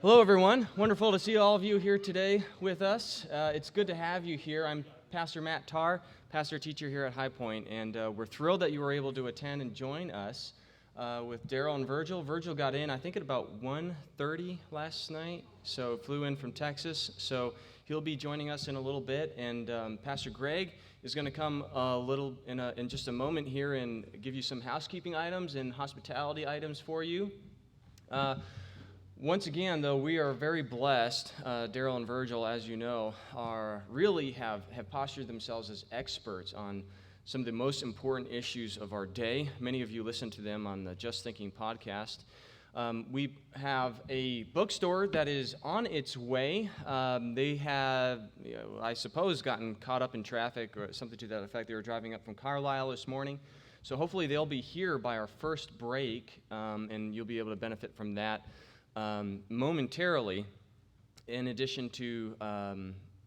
Hello, everyone. Wonderful to see all of you here today with us. It's good to have you here. I'm Pastor Matt Tarr, pastor teacher here at High Point, and we're thrilled that you were able to attend and join us with Darrell and Virgil. Virgil got in, I think, at about 1:30 last night, so flew in from Texas. So he'll be joining us in a little bit, and Pastor Greg is going to come in just a moment here and give you some housekeeping items and hospitality items for you. Once again, though, we are very blessed. Darrell and Virgil, as you know, have postured themselves as experts on some of the most important issues of our day. Many of you listen to them on the Just Thinking podcast. We have a bookstore that is on its way. They have, I suppose, gotten caught up in traffic or something to that effect. They were driving up from Carlisle this morning. So hopefully they'll be here by our first break, and you'll be able to benefit from that momentarily, in addition to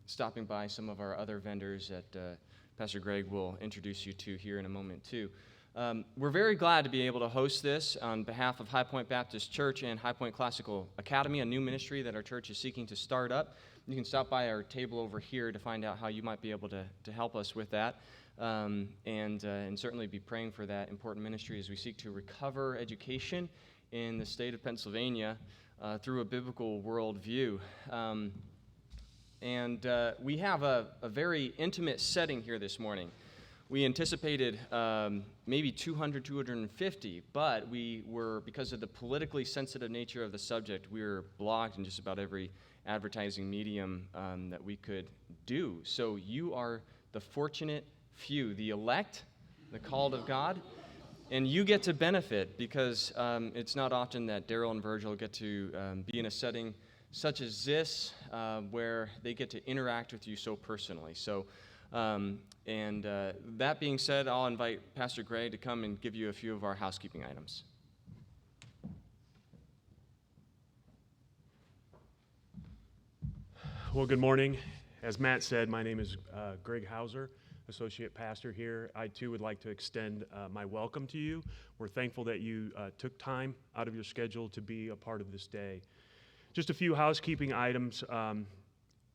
stopping by some of our other vendors that Pastor Greg will introduce you to here in a moment too. We're very glad to be able to host this on behalf of High Point Baptist Church and High Point Classical Academy, a new ministry that our church is seeking to start up. You can stop by our table over here to find out how you might be able to help us with that, and certainly be praying for that important ministry as we seek to recover education in the state of Pennsylvania through a biblical worldview. We have a very intimate setting here this morning. We anticipated maybe 200, 250, but because of the politically sensitive nature of the subject, we were blocked in just about every advertising medium that we could do. So you are the fortunate few, the elect, the called of God. And you get to benefit because it's not often that Darrell and Virgil get to be in a setting such as this where they get to interact with you so personally. So, that being said, I'll invite Pastor Greg to come and give you a few of our housekeeping items. Well, good morning. As Matt said, my name is Greg Hauser, Associate Pastor here. I too would like to extend my welcome to you. We're thankful that you took time out of your schedule to be a part of this day. Just a few housekeeping items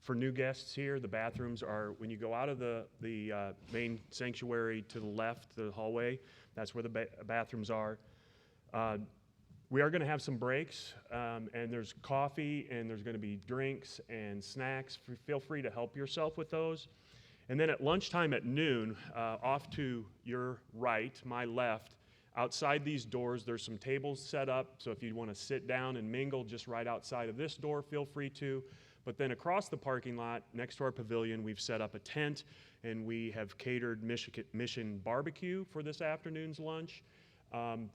for new guests here. The bathrooms are, when you go out of the main sanctuary to the left, the hallway, that's where the bathrooms are. We are going to have some breaks, and there's coffee, and there's going to be drinks and snacks. Feel free to help yourself with those. And then at lunchtime at noon, off to your right, my left, outside these doors, there's some tables set up. So if you want to sit down and mingle just right outside of this door, feel free to. But then across the parking lot, next to our pavilion, we've set up a tent, and we have catered Mission barbecue for this afternoon's lunch.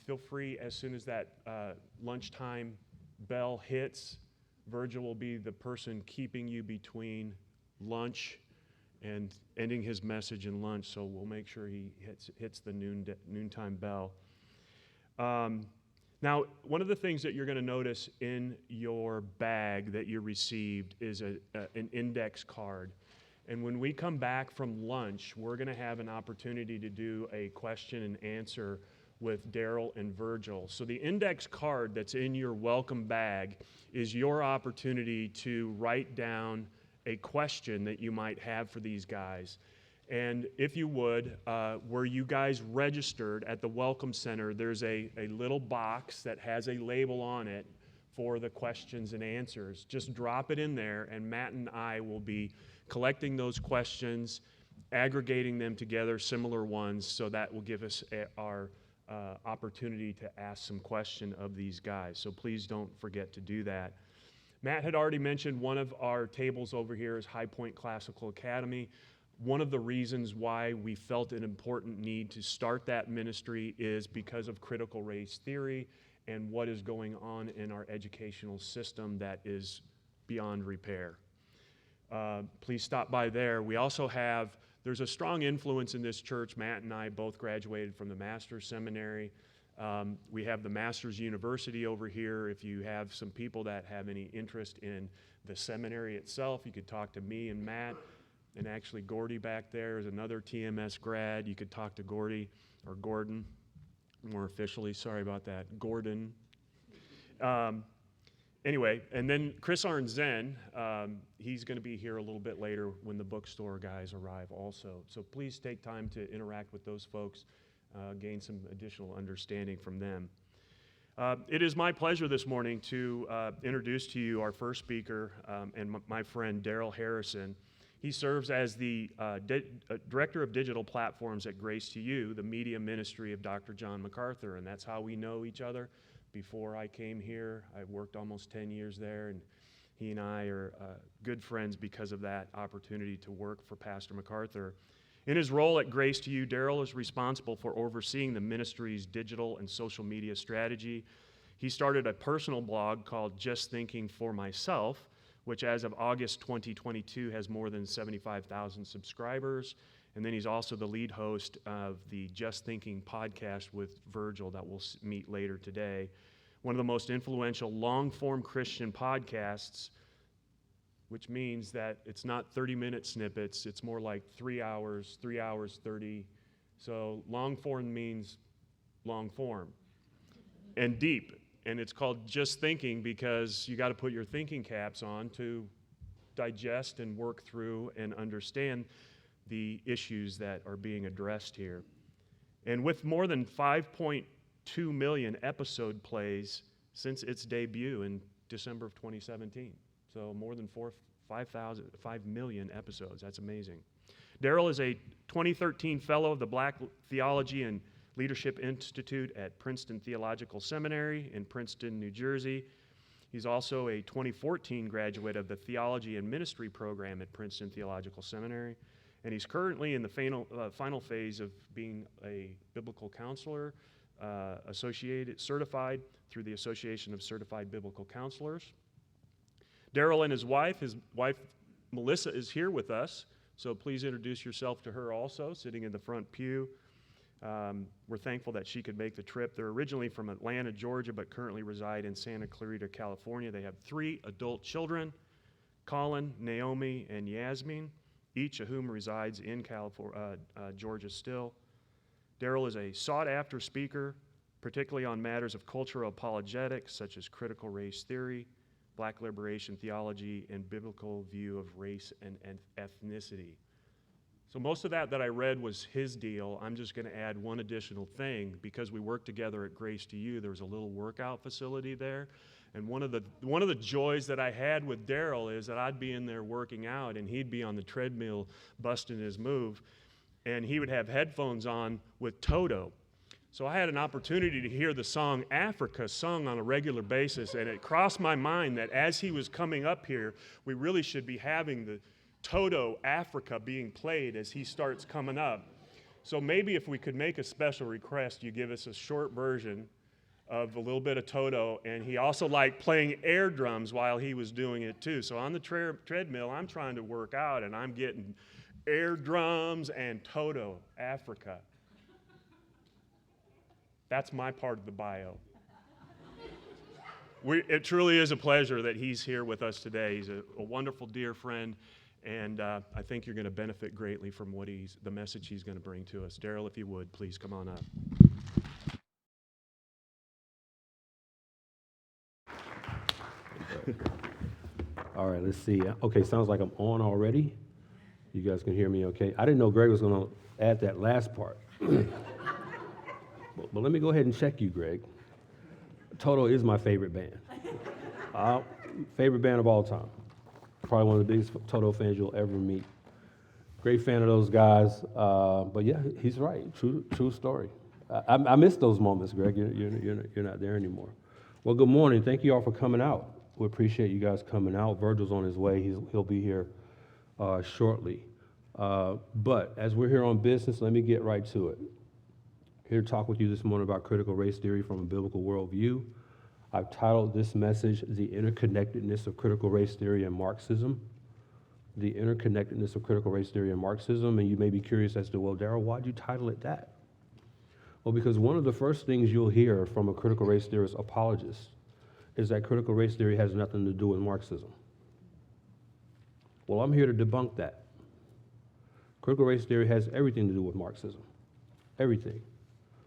Feel free, as soon as that lunchtime bell hits, Virgil will be the person keeping you between lunch and ending his message and lunch, so we'll make sure he hits the noontime bell. Now, one of the things that you're going to notice in your bag that you received is an index card. And when we come back from lunch, we're going to have an opportunity to do a question and answer with Darrell and Virgil. So the index card that's in your welcome bag is your opportunity to write down a question that you might have for these guys. And if you would, where you guys registered at the Welcome Center, there's a little box that has a label on it for the questions and answers. Just drop it in there, and Matt and I will be collecting those questions, aggregating them together, similar ones, so that will give us our opportunity to ask some question of these guys. So please don't forget to do that. Matt had already mentioned one of our tables over here is High Point Classical Academy. One of the reasons why we felt an important need to start that ministry is because of critical race theory and what is going on in our educational system that is beyond repair. Please stop by there. We also have, there's a strong influence in this church. Matt and I both graduated from the Master's Seminary. We have the Master's University over here. If you have some people that have any interest in the seminary itself, you could talk to me and Matt. And actually, Gordy back there is another TMS grad. You could talk to Gordy, or Gordon, more officially. Sorry about that. Gordon. Anyway, and then Chris Arnzen, he's going to be here a little bit later when the bookstore guys arrive also. So please take time to interact with those folks, gain some additional understanding from them. It is my pleasure this morning to introduce to you our first speaker and my friend Darrell Harrison. He serves as the Director of Digital Platforms at Grace to You, the media ministry of Dr. John MacArthur, and that's how we know each other. Before I came here, I worked almost 10 years there, and he and I are good friends because of that opportunity to work for Pastor MacArthur. In his role at Grace to You, Darrell is responsible for overseeing the ministry's digital and social media strategy. He started a personal blog called Just Thinking for Myself, which as of August 2022 has more than 75,000 subscribers. And then he's also the lead host of the Just Thinking podcast with Virgil that we'll meet later today. One of the most influential long-form Christian podcasts, which means that it's not 30-minute snippets. It's more like 3 hours, 30. So long-form means long-form and deep. And it's called Just Thinking because you got to put your thinking caps on to digest and work through and understand the issues that are being addressed here. And with more than 5.2 million episode plays since its debut in December of 2017. So more than 5 million episodes. That's amazing. Darrell is a 2013 fellow of the Black Theology and Leadership Institute at Princeton Theological Seminary in Princeton, New Jersey. He's also a 2014 graduate of the Theology and Ministry program at Princeton Theological Seminary. And he's currently in the final phase of being a biblical counselor, certified through the Association of Certified Biblical Counselors. Darrell and his wife Melissa is here with us, so please introduce yourself to her also, sitting in the front pew. We're thankful that she could make the trip. They're originally from Atlanta, Georgia, but currently reside in Santa Clarita, California. They have 3 adult children, Colin, Naomi, and Yasmin, each of whom resides in Georgia still. Darrell is a sought-after speaker, particularly on matters of cultural apologetics, such as critical race theory, Black liberation theology, and biblical view of race and ethnicity. So most of that I read was his deal. I'm just going to add one additional thing. Because we work together at Grace to You, there was a little workout facility there. And one of the joys that I had with Darrell is that I'd be in there working out, and he'd be on the treadmill busting his move, and he would have headphones on with Toto. So I had an opportunity to hear the song Africa sung on a regular basis, and it crossed my mind that as he was coming up here, we really should be having the Toto Africa being played as he starts coming up. So maybe if we could make a special request, you give us a short version of a little bit of Toto, and he also liked playing air drums while he was doing it too. So on the treadmill, I'm trying to work out, and I'm getting air drums and Toto Africa. That's my part of the bio. It truly is a pleasure that he's here with us today. He's a wonderful, dear friend, and I think you're going to benefit greatly from the message he's going to bring to us. Darrell, if you would, please come on up. All right, let's see. Okay, sounds like I'm on already. You guys can hear me okay? I didn't know Greg was going to add that last part. But let me go ahead and check you, Greg. Toto is my favorite band. Favorite band of all time. Probably one of the biggest Toto fans you'll ever meet. Great fan of those guys. But yeah, he's right. True story. I miss those moments, Greg. You're not there anymore. Well, good morning. Thank you all for coming out. We appreciate you guys coming out. Virgil's on his way. He'll be here shortly. But as we're here on business, let me get right to it. Here to talk with you this morning about critical race theory from a biblical worldview. I've titled this message, The Interconnectedness of Critical Race Theory and Marxism. The Interconnectedness of Critical Race Theory and Marxism. And you may be curious as to, well, Darrell, why'd you title it that? Well, because one of the first things you'll hear from a critical race theorist apologist is that critical race theory has nothing to do with Marxism. Well, I'm here to debunk that. Critical race theory has everything to do with Marxism. Everything.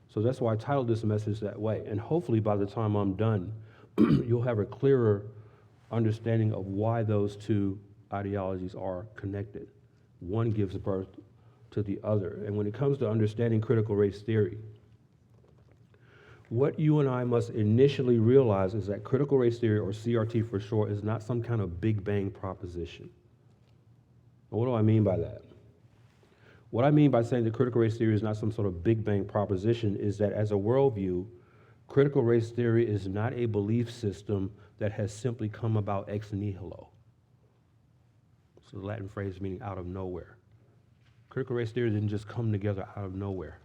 So that's why I titled this message that way. And hopefully by the time I'm done, you'll have a clearer understanding of why those two ideologies are connected. One gives birth to the other. And when it comes to understanding critical race theory, what you and I must initially realize is that critical race theory, or CRT for short, is not some kind of Big Bang proposition. And what do I mean by that? What I mean by saying that critical race theory is not some sort of Big Bang proposition is that as a worldview, critical race theory is not a belief system that has simply come about ex nihilo. It's a Latin phrase meaning out of nowhere. Critical race theory didn't just come together out of nowhere.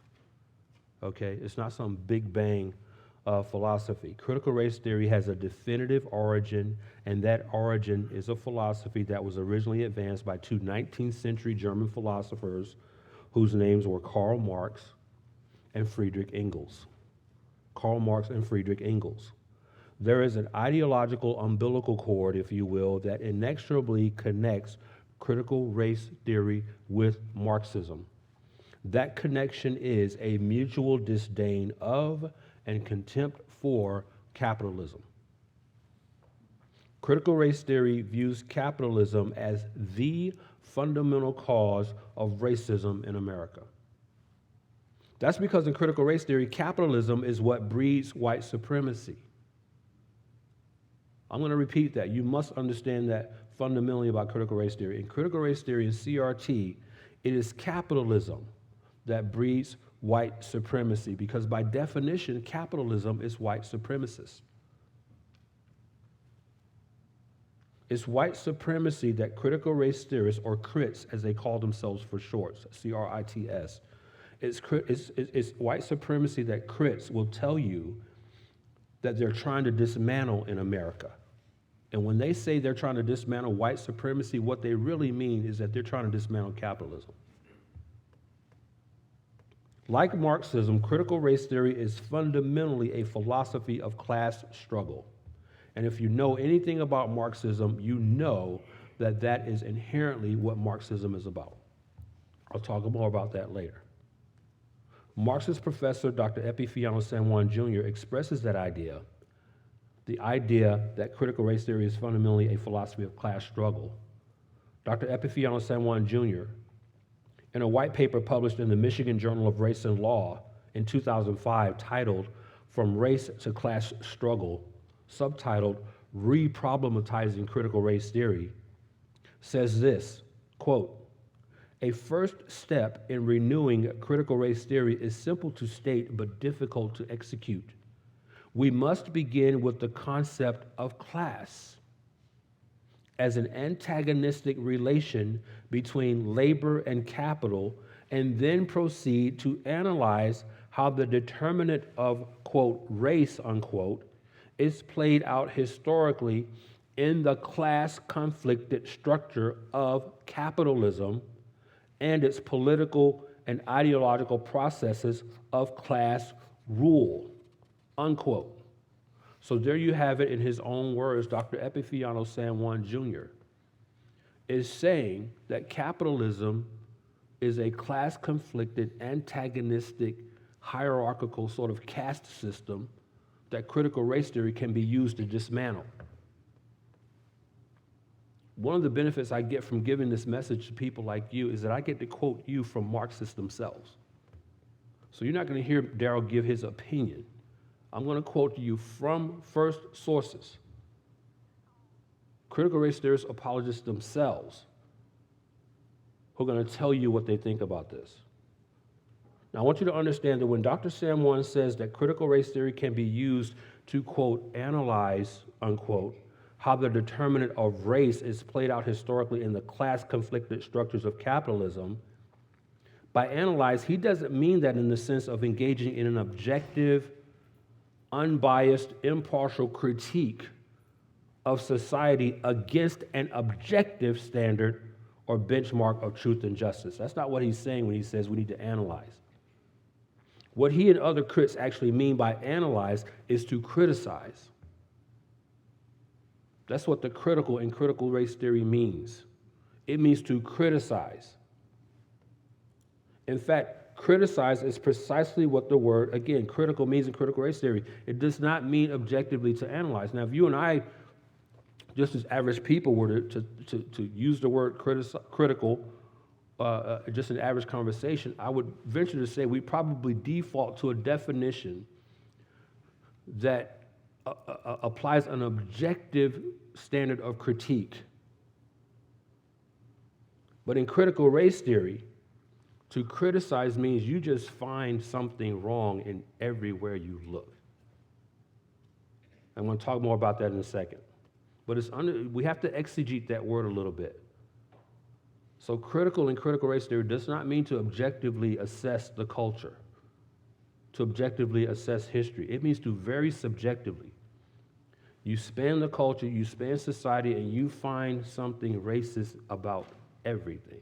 Okay, it's not some Big Bang philosophy. Critical race theory has a definitive origin, and that origin is a philosophy that was originally advanced by two 19th century German philosophers whose names were Karl Marx and Friedrich Engels. Karl Marx and Friedrich Engels. There is an ideological umbilical cord, if you will, that inexorably connects critical race theory with Marxism. That connection is a mutual disdain of and contempt for capitalism. Critical race theory views capitalism as the fundamental cause of racism in America. That's because in critical race theory, capitalism is what breeds white supremacy. I'm going to repeat that. You must understand that fundamentally about critical race theory. In critical race theory and CRT, it is capitalism that breeds white supremacy, because by definition, capitalism is white supremacist. It's white supremacy that critical race theorists, or crits as they call themselves for short, CRITS, it's white supremacy that crits will tell you that they're trying to dismantle in America. And when they say they're trying to dismantle white supremacy, what they really mean is that they're trying to dismantle capitalism. Like Marxism, critical race theory is fundamentally a philosophy of class struggle. And if you know anything about Marxism, you know that that is inherently what Marxism is about. I'll talk more about that later. Marxist professor Dr. Epifanio San Juan Jr. expresses that idea, the idea that critical race theory is fundamentally a philosophy of class struggle. Dr. Epifanio San Juan Jr., in a white paper published in the Michigan Journal of Race and Law in 2005 titled From Race to Class Struggle, subtitled Re-Problematizing Critical Race Theory, says this, quote, "A first step in renewing critical race theory is simple to state but difficult to execute. We must begin with the concept of class as an antagonistic relation between labor and capital, and then proceed to analyze how the determinant of, quote, race, unquote, is played out historically in the class-conflicted structure of capitalism and its political and ideological processes of class rule," unquote. So there you have it in his own words. Dr. Epifanio San Juan Jr. is saying that capitalism is a class-conflicted, antagonistic, hierarchical sort of caste system that critical race theory can be used to dismantle. One of the benefits I get from giving this message to people like you is that I get to quote you from Marxists themselves. So you're not going to hear Darrell give his opinion. I'm going to quote you from first sources. Critical race theorists, apologists themselves, who are going to tell you what they think about this. Now, I want you to understand that when Dr. San Juan says that critical race theory can be used to, quote, analyze, unquote, how the determinant of race is played out historically in the class-conflicted structures of capitalism, by analyze, he doesn't mean that in the sense of engaging in an objective, unbiased, impartial critique of society against an objective standard or benchmark of truth and justice. That's not what he's saying when he says we need to analyze. What he and other critics actually mean by analyze is to criticize. That's what the critical in critical race theory means. It means to criticize. In fact, criticize is precisely what the word, again, critical means in critical race theory. It does not mean objectively to analyze. Now, if you and I just as average people were to use the word critical, just in average conversation, I would venture to say we probably default to a definition that applies an objective standard of critique. But in critical race theory, to criticize means you just find something wrong in everywhere you look. I'm going to talk more about that in a second. But we have to exegete that word a little bit. So critical in critical race theory does not mean to objectively assess the culture, to objectively assess history. It means to very subjectively. You span the culture, you span society, and you find something racist about everything.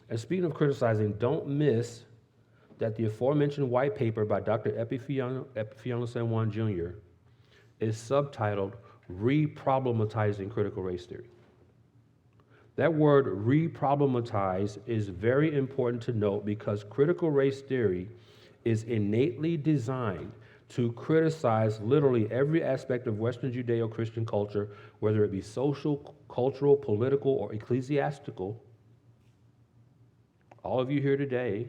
And speaking of criticizing, don't miss that the aforementioned white paper by Dr. Epifiano San Juan Jr. is subtitled Re-Problematizing Critical Race Theory. That word re-problematize is very important to note because critical race theory is innately designed to criticize literally every aspect of Western Judeo-Christian culture, whether it be social, cultural, political, or ecclesiastical. All of you here today,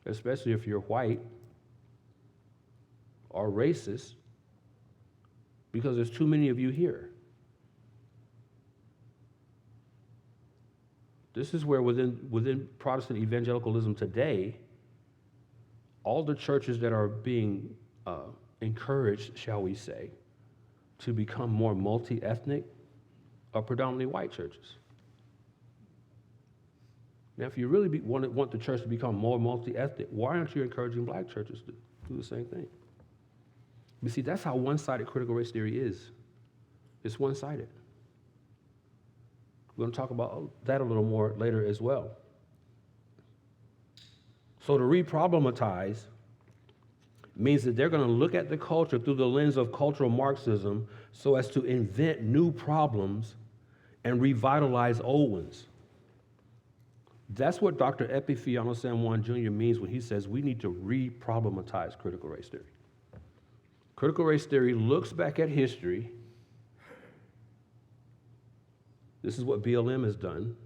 especially if you're white, are racist because there's too many of you here. This is where within Protestant evangelicalism today, all the churches that are being encouraged, shall we say, to become more multi-ethnic are predominantly white churches. Now, if you really want the church to become more multi-ethnic, why aren't you encouraging black churches to do the same thing? You see, that's how one-sided critical race theory is. It's one-sided. We're going to talk about that a little more later as well. So to re-problematize means that they're going to look at the culture through the lens of cultural Marxism so as to invent new problems and revitalize old ones. That's what Dr. Epifiano San Juan Jr. means when he says we need to re-problematize critical race theory. Critical race theory looks back at history. This is what BLM has done.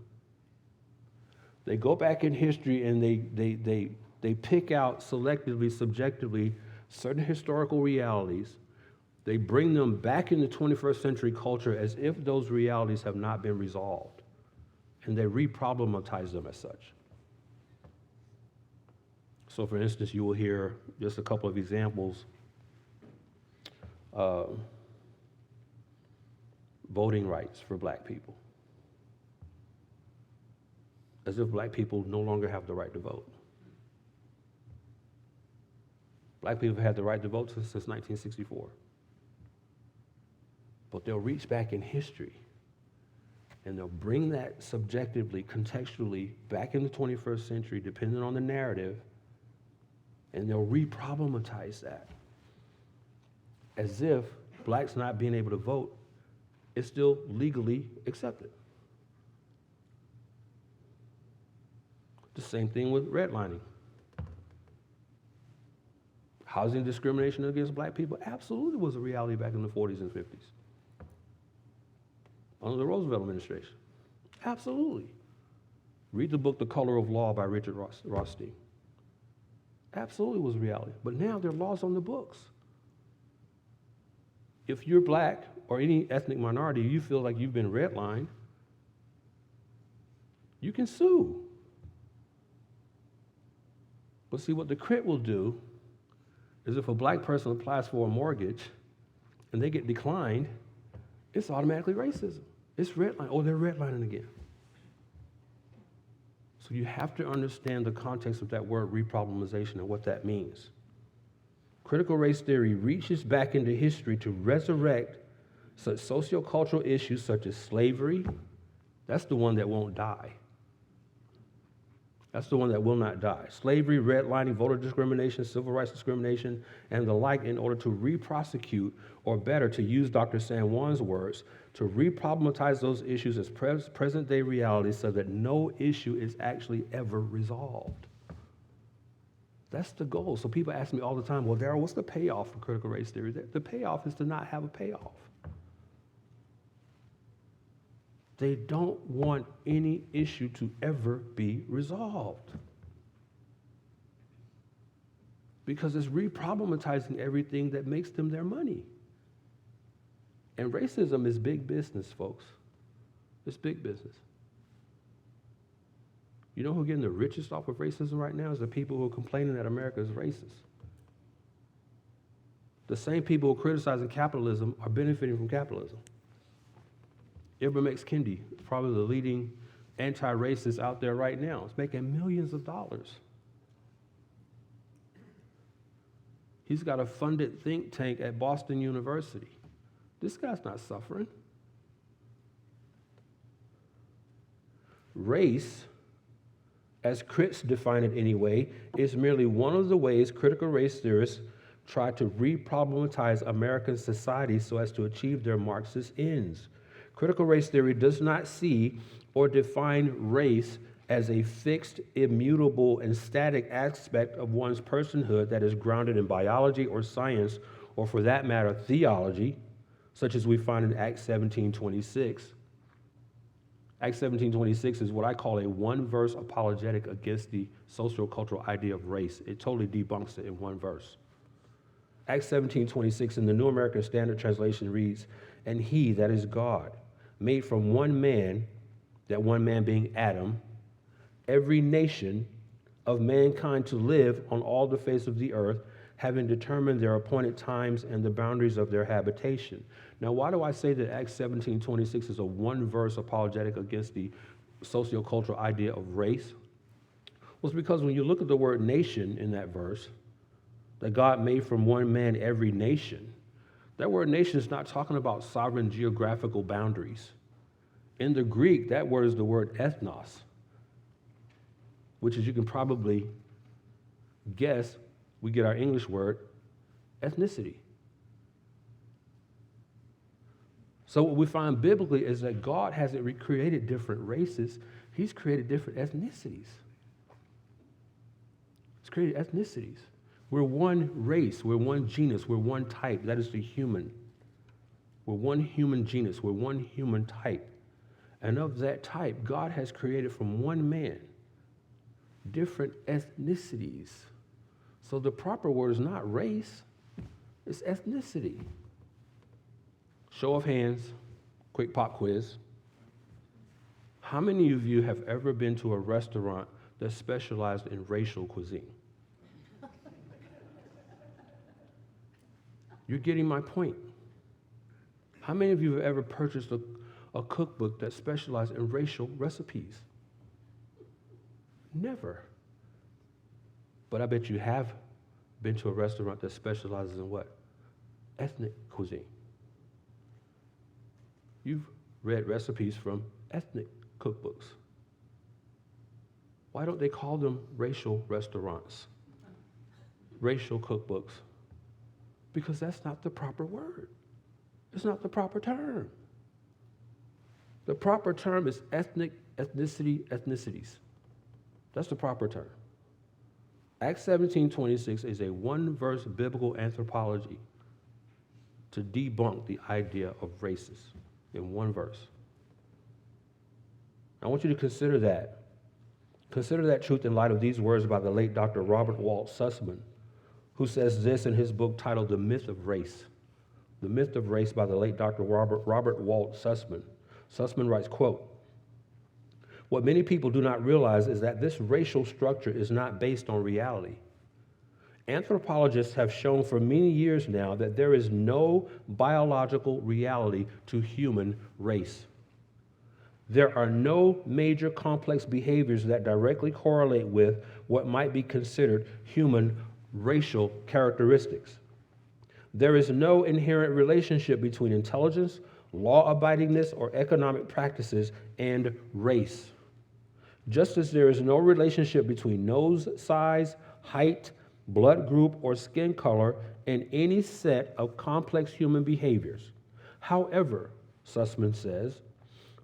They go back in history and they pick out selectively, subjectively, certain historical realities. They bring them back into 21st century culture as if those realities have not been resolved. And they re-problematize them as such. So for instance, you will hear just a couple of examples. Voting rights for black people. As if black people no longer have the right to vote. Black people have had the right to vote since 1964. But they'll reach back in history and they'll bring that subjectively, contextually back in the 21st century, depending on the narrative, and they'll re-problematize that. As if blacks not being able to vote is still legally accepted. The same thing with redlining. Housing discrimination against black people absolutely was a reality back in the 40s and 50s. Under the Roosevelt administration. Absolutely. Read the book, The Color of Law by Richard Rothstein. Absolutely was a reality. But now there are laws on the books. If you're black or any ethnic minority, you feel like you've been redlined, you can sue. But see, what the CRT will do is if a black person applies for a mortgage and they get declined, it's automatically racism. It's redlining. Oh, they're redlining again. So you have to understand the context of that word re-problematization and what that means. Critical race theory reaches back into history to resurrect such sociocultural issues such as slavery. That's the one that won't die. That's the one that will not die. Slavery, redlining, voter discrimination, civil rights discrimination, and the like in order to re-prosecute, or better, to use Dr. San Juan's words, to re-problematize those issues as present-day realities so that no issue is actually ever resolved. That's the goal. So people ask me all the time, well, Darrell, what's the payoff for critical race theory? The payoff is to not have a payoff. They don't want any issue to ever be resolved. Because it's re-problematizing everything that makes them their money. And racism is big business, folks. It's big business. You know who's getting the richest off of racism right now is the people who are complaining that America is racist. The same people who are criticizing capitalism are benefiting from capitalism. Ibram X. Kendi, probably the leading anti-racist out there right now, is making millions of dollars. He's got a funded think tank at Boston University. This guy's not suffering. Race, as critics define it anyway, is merely one of the ways critical race theorists try to re-problematize American society so as to achieve their Marxist ends. Critical race theory does not see or define race as a fixed, immutable, and static aspect of one's personhood that is grounded in biology or science, or for that matter, theology, such as we find in Acts 17:26. Acts 17:26 is what I call a one-verse apologetic against the sociocultural idea of race. It totally debunks it in one verse. Acts 17:26 in the New American Standard Translation reads, "And he, that is God, made from one man, that one man being Adam, every nation of mankind to live on all the face of the earth, having determined their appointed times and the boundaries of their habitation." Now, why do I say that Acts 17:26 is a one-verse apologetic against the sociocultural idea of race? Well, it's because when you look at the word nation in that verse, that God made from one man every nation, that word nation is not talking about sovereign geographical boundaries. In the Greek, that word is the word ethnos, which, as you can probably guess, we get our English word ethnicity. So what we find biblically is that God hasn't recreated different races. He's created different ethnicities. He's created ethnicities. We're one race. We're one genus. We're one type. That is the human. We're one human genus. We're one human type. And of that type, God has created from one man different ethnicities. So the proper word is not race, it's ethnicity. Show of hands, quick pop quiz. How many of you have ever been to a restaurant that specialized in racial cuisine? You're getting my point. How many of you have ever purchased a cookbook that specialized in racial recipes? Never. But I bet you have been to a restaurant that specializes in what? Ethnic cuisine. You've read recipes from ethnic cookbooks. Why don't they call them racial restaurants? Racial cookbooks? Because that's not the proper word. It's not the proper term. The proper term is ethnic, ethnicity, ethnicities. That's the proper term. Acts 17:26 is a one-verse biblical anthropology to debunk the idea of races in one verse. I want you to consider that. Consider that truth in light of these words by the late Dr. Robert Walt Sussman, who says this in his book titled The Myth of Race. The Myth of Race by the late Dr. Robert Walt Sussman. Sussman writes, quote, "What many people do not realize is that this racial structure is not based on reality. Anthropologists have shown for many years now that there is no biological reality to human race. There are no major complex behaviors that directly correlate with what might be considered human racial characteristics. There is no inherent relationship between intelligence, law-abidingness, or economic practices and race. Just as there is no relationship between nose size, height, blood group, or skin color and any set of complex human behaviors. However, Sussman says,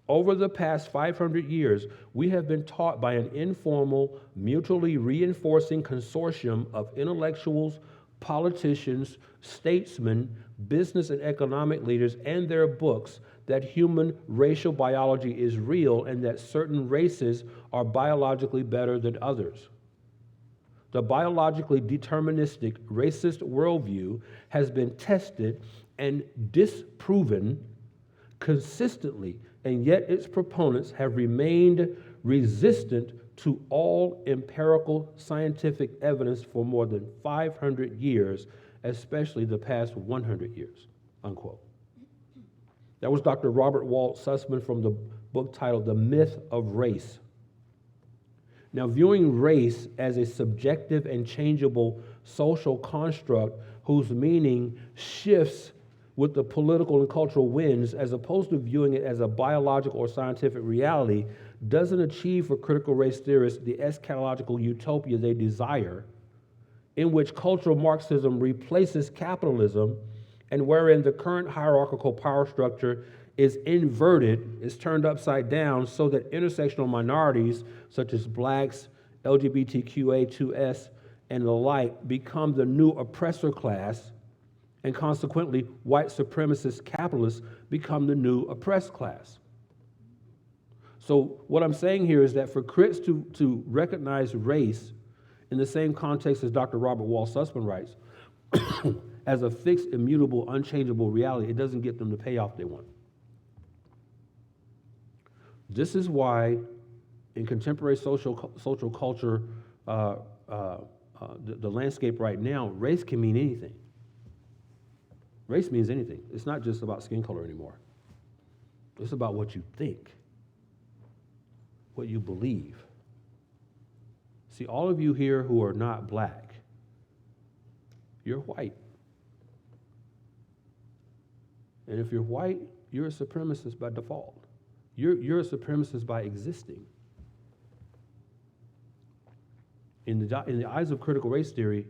Over the past 500 years, we have been taught by an informal, mutually reinforcing consortium of intellectuals, politicians, statesmen, business and economic leaders, and their books that human racial biology is real and that certain races are biologically better than others. The biologically deterministic racist worldview has been tested and disproven consistently, and yet its proponents have remained resistant to all empirical scientific evidence for more than 500 years, especially the past 100 years, unquote. That was Dr. Robert Walt Sussman from the book titled The Myth of Race. Now, viewing race as a subjective and changeable social construct whose meaning shifts with the political and cultural winds, as opposed to viewing it as a biological or scientific reality, doesn't achieve for critical race theorists the eschatological utopia they desire, in which cultural Marxism replaces capitalism and wherein the current hierarchical power structure is inverted, is turned upside down, so that intersectional minorities such as blacks, LGBTQA2S, and the like become the new oppressor class, and consequently, white supremacist capitalists become the new oppressed class. So what I'm saying here is that for crits to recognize race in the same context as Dr. Robert Wall Sussman writes, as a fixed, immutable, unchangeable reality, it doesn't get them the payoff they want. This is why in contemporary social culture, the landscape right now, race can mean anything. Race means anything. It's not just about skin color anymore. It's about what you think, what you believe. See, all of you here who are not black, you're white. And if you're white, you're a supremacist by default. You're a supremacist by existing. In the eyes of critical race theory,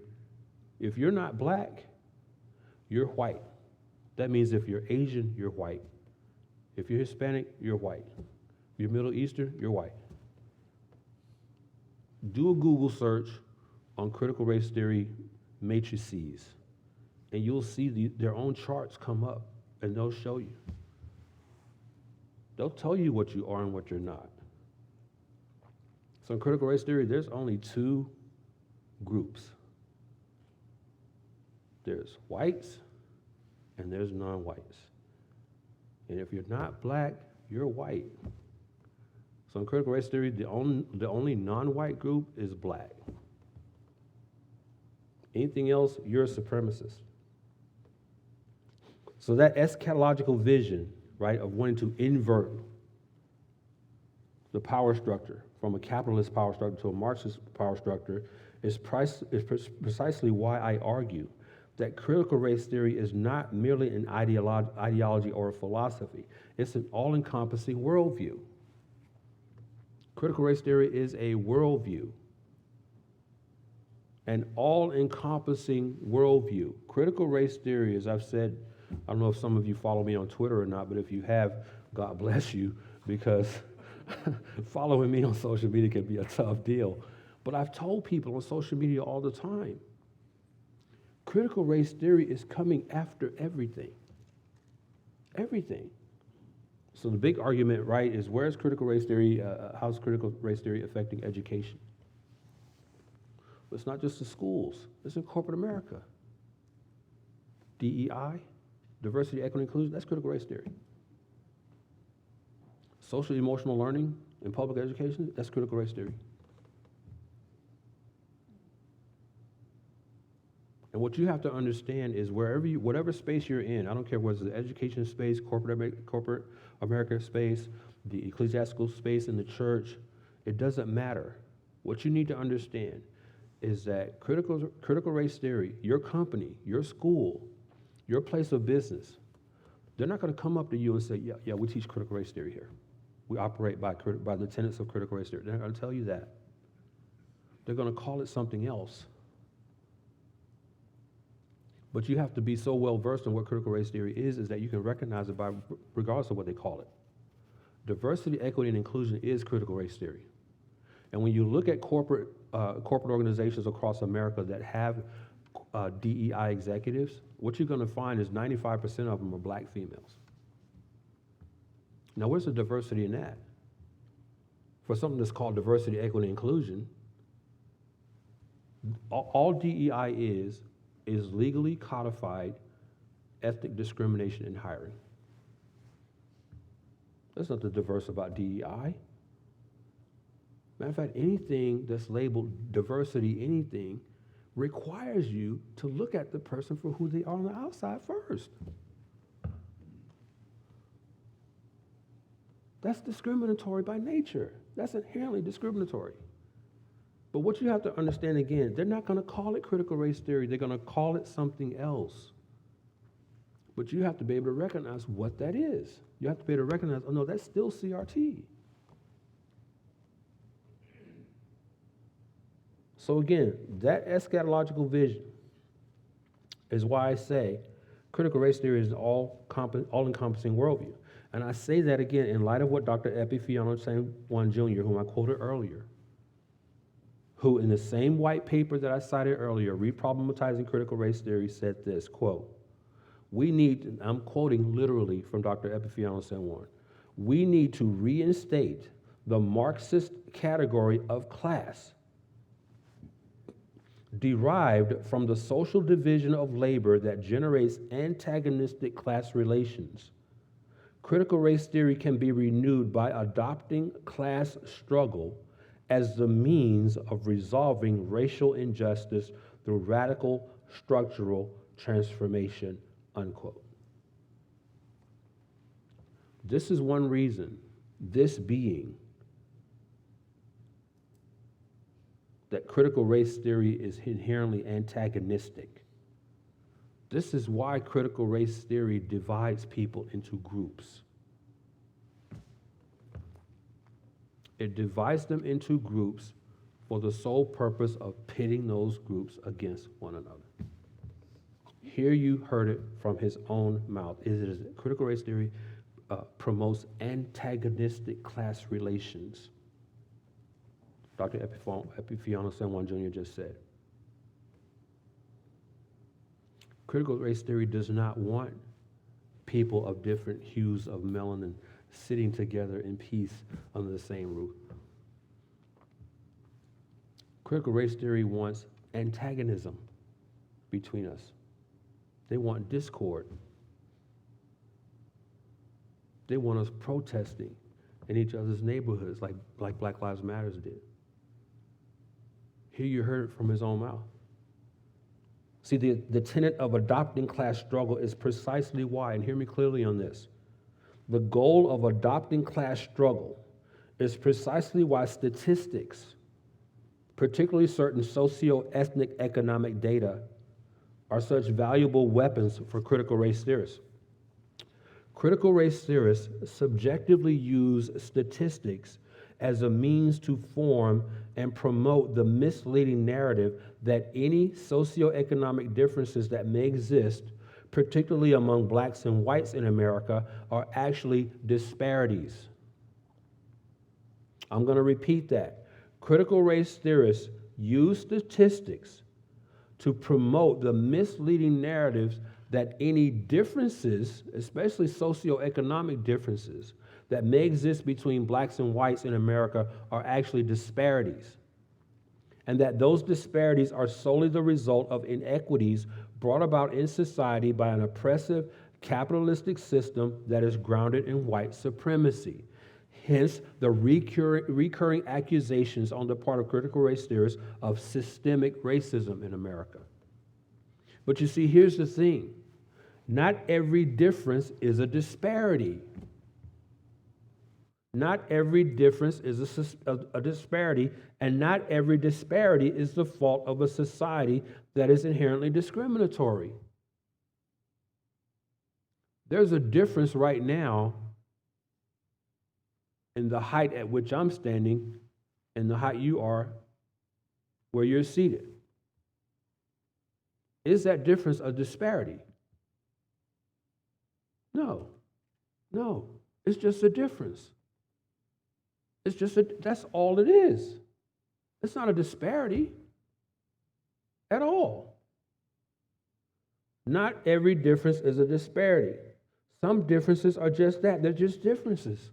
if you're not black, you're white. That means if you're Asian, you're white. If you're Hispanic, you're white. If you're Middle Eastern, you're white. Do a Google search on critical race theory matrices, and you'll see their own charts come up, and they'll show you. They'll tell you what you are and what you're not. So in critical race theory, there's only two groups. There's whites and there's non-whites. And if you're not black, you're white. So in critical race theory, the only non-white group is black. Anything else, you're a supremacist. So that eschatological vision, right, of wanting to invert the power structure from a capitalist power structure to a Marxist power structure is precisely why I argue that critical race theory is not merely an ideology or a philosophy. It's an all-encompassing worldview. Critical race theory is a worldview, an all-encompassing worldview. Critical race theory, as I've said, I don't know if some of you follow me on Twitter or not, but if you have, God bless you, because following me on social media can be a tough deal. But I've told people on social media all the time, critical race theory is coming after everything. Everything. So the big argument, right, is where's critical race theory, how's critical race theory affecting education? But it's not just the schools, it's in corporate America. DEI, diversity, equity, inclusion, that's critical race theory. Social emotional learning in public education, that's critical race theory. And what you have to understand is whatever space you're in, I don't care whether it's the education space, corporate America space, the ecclesiastical space in the church, it doesn't matter. What you need to understand is that critical race theory, your company, your school, your place of business, they're not going to come up to you and say, yeah, we teach critical race theory here. We operate by the tenets of critical race theory. They're not going to tell you that. They're going to call it something else. But you have to be so well versed in what critical race theory is that you can recognize it by regardless of what they call it. Diversity, equity, and inclusion is critical race theory. And when you look at corporate organizations across America that have DEI executives, what you're going to find is 95% of them are black females. Now, where's the diversity in that? For something that's called diversity, equity, and inclusion, all DEI is legally codified ethnic discrimination in hiring. There's nothing diverse about DEI. Matter of fact, anything that's labeled diversity, anything, requires you to look at the person for who they are on the outside first. That's discriminatory by nature. That's inherently discriminatory. But what you have to understand again, they're not going to call it critical race theory. They're going to call it something else. But you have to be able to recognize what that is. You have to be able to recognize, oh no, that's still CRT. So again, that eschatological vision is why I say critical race theory is an all-encompassing worldview. And I say that again in light of what Dr. Epiphanius San Juan Jr., whom I quoted earlier, who in the same white paper that I cited earlier, Re-Problematizing Critical Race Theory, said this, quote, we need, I'm quoting literally from Dr. Epiphanius San Juan, we need to reinstate the Marxist category of class derived from the social division of labor that generates antagonistic class relations. Critical race theory can be renewed by adopting class struggle as the means of resolving racial injustice through radical structural transformation, unquote. This is one reason, this being, that critical race theory is inherently antagonistic. This is why critical race theory divides people into groups. It divides them into groups for the sole purpose of pitting those groups against one another. Here you heard it from his own mouth. Critical race theory promotes antagonistic class relations. Dr. Epiphanius San Juan Jr. just said. Critical race theory does not want people of different hues of melanin sitting together in peace under the same roof. Critical race theory wants antagonism between us. They want discord. They want us protesting in each other's neighborhoods like Black Lives Matter did. Here you heard it from his own mouth. See, the tenet of adopting class struggle is precisely why, and hear me clearly on this, the goal of adopting class struggle is precisely why statistics, particularly certain socio-ethnic economic data, are such valuable weapons for critical race theorists. Critical race theorists subjectively use statistics as a means to form and promote the misleading narrative that any socioeconomic differences that may exist, particularly among blacks and whites in America, are actually disparities. I'm going to repeat that. Critical race theorists use statistics to promote the misleading narratives that any differences, especially socioeconomic differences, that may exist between blacks and whites in America are actually disparities, and that those disparities are solely the result of inequities brought about in society by an oppressive capitalistic system that is grounded in white supremacy. Hence, the recurring accusations on the part of critical race theorists of systemic racism in America. But you see, here's the thing. Not every difference is a disparity. Not every difference is a disparity, and not every disparity is the fault of a society that is inherently discriminatory. There's a difference right now in the height at which I'm standing and the height you are where you're seated. Is that difference a disparity? No, it's just a difference. It's just that's all it is. It's not a disparity at all. Not every difference is a disparity. Some differences are just that. They're just differences.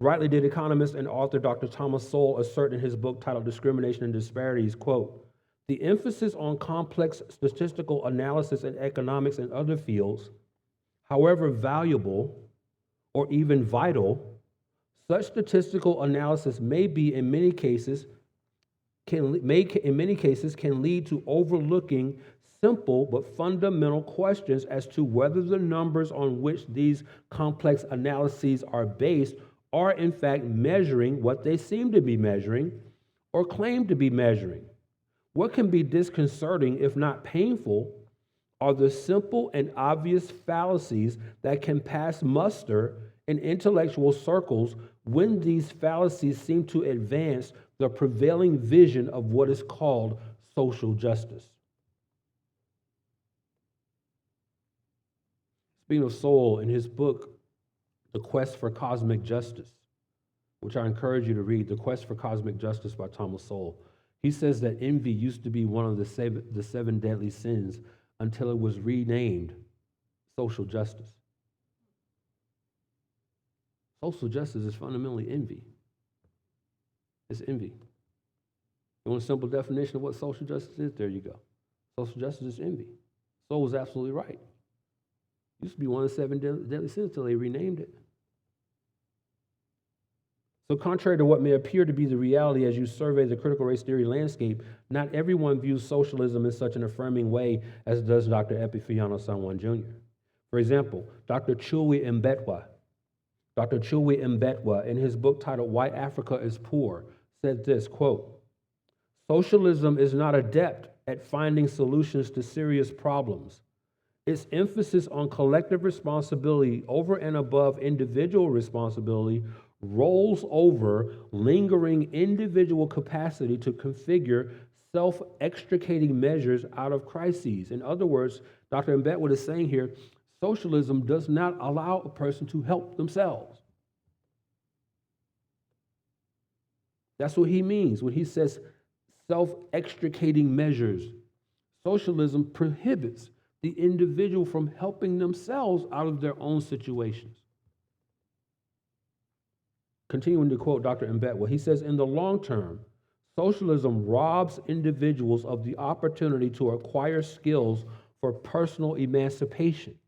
Rightly did economist and author Dr. Thomas Sowell assert in his book titled Discrimination and Disparities, quote, "The emphasis on complex statistical analysis in economics and other fields, however valuable or even vital, such statistical analysis may be in many cases can lead to overlooking simple but fundamental questions as to whether the numbers on which these complex analyses are based are in fact measuring what they seem to be measuring or claim to be measuring. What can be disconcerting, if not painful, are the simple and obvious fallacies that can pass muster in intellectual circles when these fallacies seem to advance the prevailing vision of what is called social justice." Speaking of Sowell, in his book, The Quest for Cosmic Justice, which I encourage you to read, The Quest for Cosmic Justice by Thomas Sowell, he says that envy used to be one of the seven deadly sins until it was renamed social justice. Social justice is fundamentally envy. It's envy. You want a simple definition of what social justice is? There you go. Social justice is envy. Sowell was absolutely right. It used to be one of the seven deadly sins until they renamed it. So contrary to what may appear to be the reality as you survey the critical race theory landscape, not everyone views socialism in such an affirming way as does Dr. Epifaniano Sanjuan Jr. For example, Dr. Chilwe Mbetwa, in his book titled Why Africa is Poor, said this, quote, "Socialism is not adept at finding solutions to serious problems. Its emphasis on collective responsibility over and above individual responsibility rolls over lingering individual capacity to configure self-extricating measures out of crises." In other words, Dr. Mbetwa is saying here, socialism does not allow a person to help themselves. That's what he means when he says self-extricating measures. Socialism prohibits the individual from helping themselves out of their own situations. Continuing to quote Dr. Mbetwa, he says, "In the long term, socialism robs individuals of the opportunity to acquire skills for personal emancipation.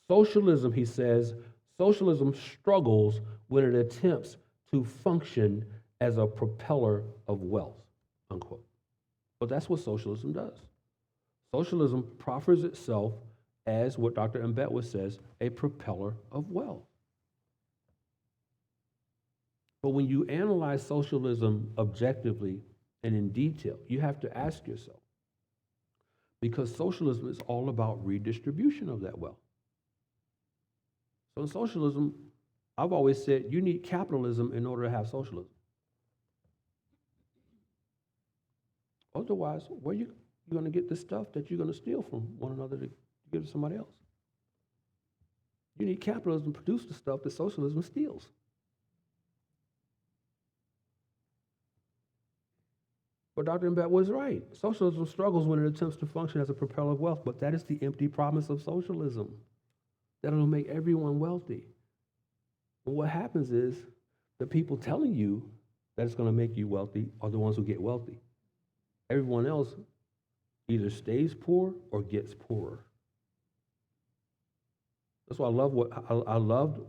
Socialism," he says, "socialism struggles when it attempts to function as a propeller of wealth," unquote. But that's what socialism does. Socialism proffers itself as, what Dr. Mbetwa says, a propeller of wealth. But when you analyze socialism objectively and in detail, you have to ask yourself, because socialism is all about redistribution of that wealth. So in socialism, I've always said you need capitalism in order to have socialism. Otherwise, where you're going to get the stuff that you're going to steal from one another to give to somebody else? You need capitalism to produce the stuff that socialism steals. But Dr. Mbetwa was right. Socialism struggles when it attempts to function as a propeller of wealth, but that is the empty promise of socialism, that it'll make everyone wealthy. And what happens is the people telling you that it's going to make you wealthy are the ones who get wealthy. Everyone else either stays poor or gets poorer. That's why I loved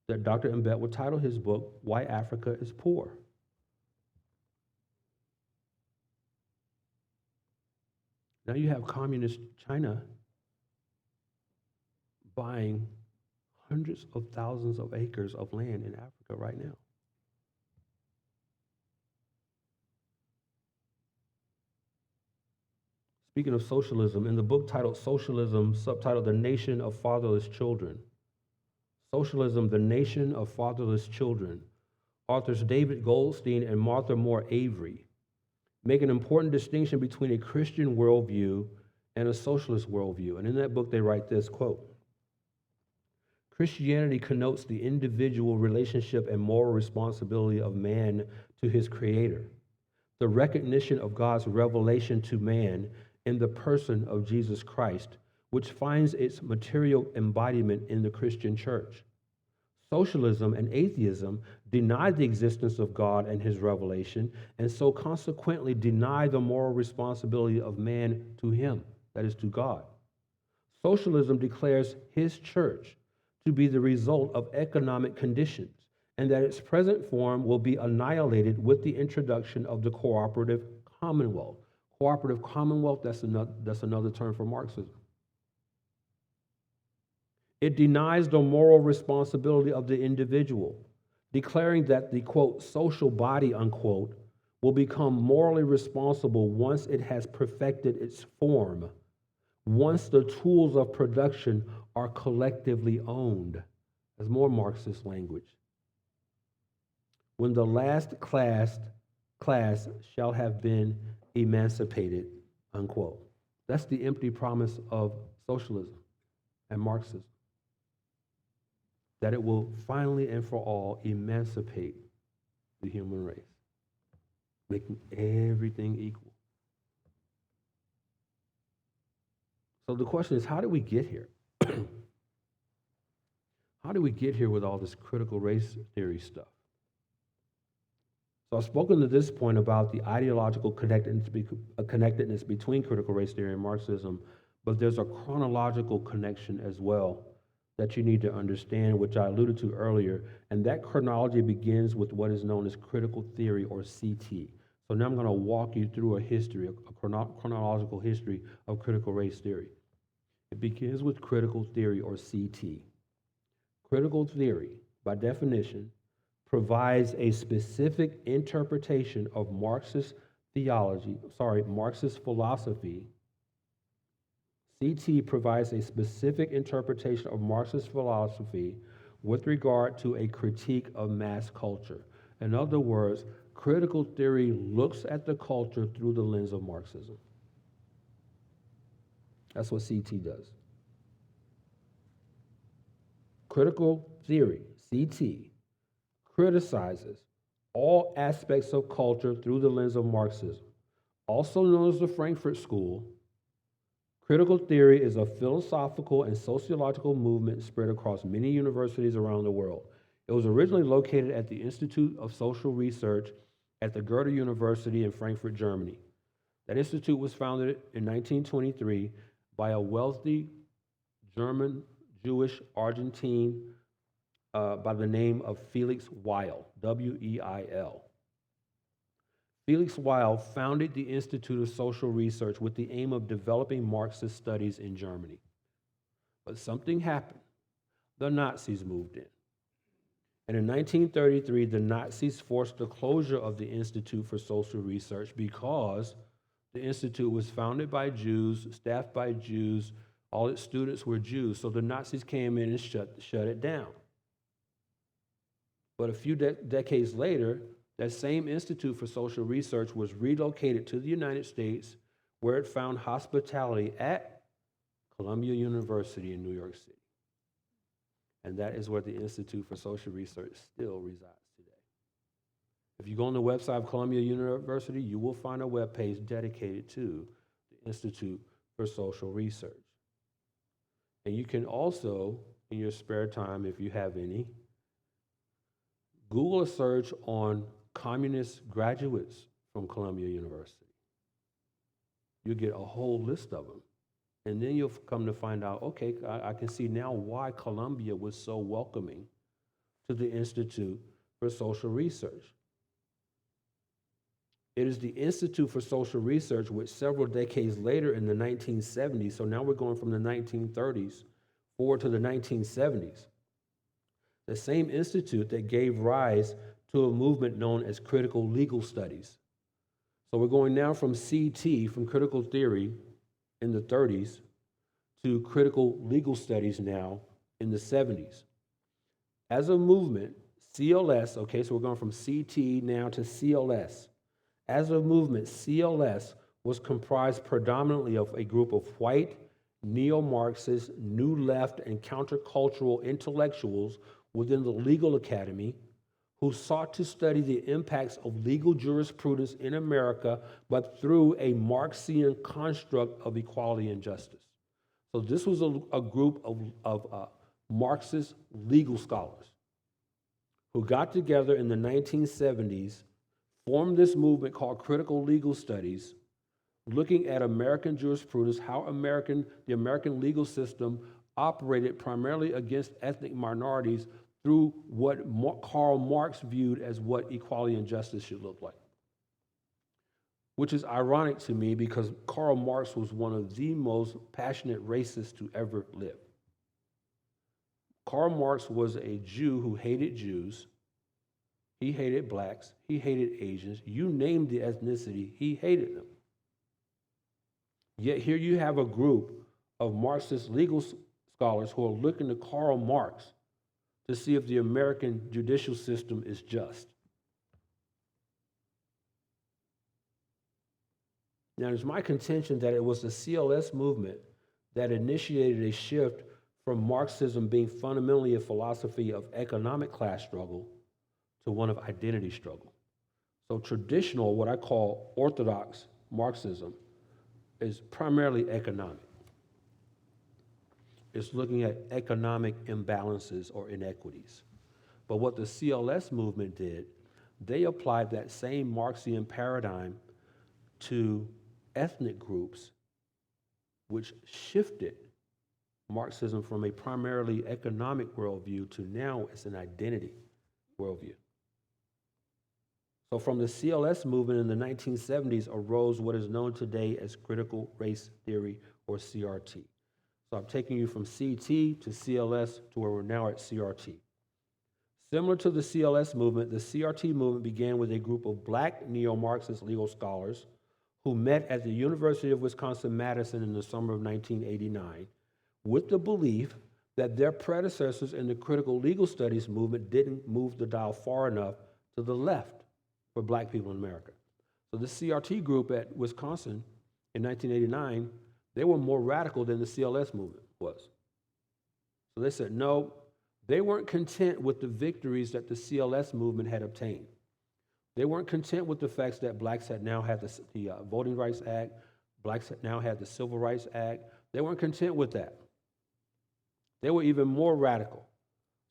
that Dr. Mbetwa titled his book, Why Africa is Poor. Now you have communist China buying hundreds of thousands of acres of land in Africa right now. Speaking of socialism, in the book titled Socialism, subtitled The Nation of Fatherless Children, Socialism, the Nation of Fatherless Children, authors David Goldstein and Martha Moore Avery make an important distinction between a Christian worldview and a socialist worldview. And in that book, they write this, quote, Christianity connotes the individual relationship and moral responsibility of man to his Creator, the recognition of God's revelation to man in the person of Jesus Christ, which finds its material embodiment in the Christian church. Socialism and atheism deny the existence of God and his revelation, and so consequently deny the moral responsibility of man to him, that is, to God. Socialism declares his church to be the result of economic conditions, and that its present form will be annihilated with the introduction of the cooperative commonwealth. Cooperative commonwealth, that's another term for Marxism. It denies the moral responsibility of the individual, declaring that the, quote, social body, unquote, will become morally responsible once it has perfected its form, once the tools of production are collectively owned. That's more Marxist language. When the last class shall have been emancipated, unquote. That's the empty promise of socialism and Marxism, that it will finally and for all emancipate the human race, making everything equal. So the question is, how did we get here? How did we get here with all this critical race theory stuff? So I've spoken to this point about the ideological connectedness between critical race theory and Marxism, but there's a chronological connection as well that you need to understand, which I alluded to earlier, and that chronology begins with what is known as critical theory, or CT. So now I'm going to walk you through a history, a chronological history of critical race theory. It begins with critical theory, or CT. Critical theory, by definition, provides a specific interpretation of Marxist philosophy. CT provides a specific interpretation of Marxist philosophy with regard to a critique of mass culture. In other words, critical theory looks at the culture through the lens of Marxism. That's what CT does. Critical theory, CT, criticizes all aspects of culture through the lens of Marxism. Also known as the Frankfurt School, critical theory is a philosophical and sociological movement spread across many universities around the world. It was originally located at the Institute of Social Research at the Goethe University in Frankfurt, Germany. That institute was founded in 1923 by a wealthy German Jewish Argentine by the name of Felix Weil, W-E-I-L. Felix Weil founded the Institute of Social Research with the aim of developing Marxist studies in Germany. But something happened. The Nazis moved in. And in 1933, the Nazis forced the closure of the Institute for Social Research because the institute was founded by Jews, staffed by Jews, all its students were Jews. So the Nazis came in and shut it down. But a few decades later, that same Institute for Social Research was relocated to the United States, where it found hospitality at Columbia University in New York City. And that is where the Institute for Social Research still resides today. If you go on the website of Columbia University, you will find a webpage dedicated to the Institute for Social Research. And you can also, in your spare time, if you have any, Google a search on communist graduates from Columbia University. You'll get a whole list of them. And then you'll come to find out, okay, I can see now why Columbia was so welcoming to the Institute for Social Research. It is the Institute for Social Research, which several decades later in the 1970s, so now we're going from the 1930s forward to the 1970s, the same institute that gave rise to a movement known as critical legal studies. So we're going now from CT, from critical theory in the 30s, to critical legal studies now in the 70s. As a movement, CLS, okay, so we're going from CT now to CLS. As a movement, CLS was comprised predominantly of a group of white, neo-Marxist, new left, and countercultural intellectuals within the legal academy who sought to study the impacts of legal jurisprudence in America, but through a Marxian construct of equality and justice. So this was a group of Marxist legal scholars who got together in the 1970s, formed this movement called critical legal studies, looking at American jurisprudence, how the American legal system operated primarily against ethnic minorities through what Karl Marx viewed as what equality and justice should look like. Which is ironic to me because Karl Marx was one of the most passionate racists to ever live. Karl Marx was a Jew who hated Jews. He hated blacks. He hated Asians. You name the ethnicity, he hated them. Yet here you have a group of Marxist legal scholars who are looking to Karl Marx to see if the American judicial system is just. Now, it's my contention that it was the CLS movement that initiated a shift from Marxism being fundamentally a philosophy of economic class struggle to one of identity struggle. So traditional, what I call orthodox Marxism, is primarily economic. It's looking at economic imbalances or inequities. But what the CLS movement did, they applied that same Marxian paradigm to ethnic groups, which shifted Marxism from a primarily economic worldview to now it's an identity worldview. So from the CLS movement in the 1970s arose what is known today as critical race theory, or CRT. So I'm taking you from CT to CLS to where we're now at CRT. Similar to the CLS movement, the CRT movement began with a group of black neo-Marxist legal scholars who met at the University of Wisconsin-Madison in the summer of 1989 with the belief that their predecessors in the critical legal studies movement didn't move the dial far enough to the left for black people in America. So the CRT group at Wisconsin in 1989, they were more radical than the CLS movement was. So they said, no, they weren't content with the victories that the CLS movement had obtained. They weren't content with the fact that blacks had now had the Voting Rights Act, blacks had now had the Civil Rights Act. They weren't content with that. They were even more radical.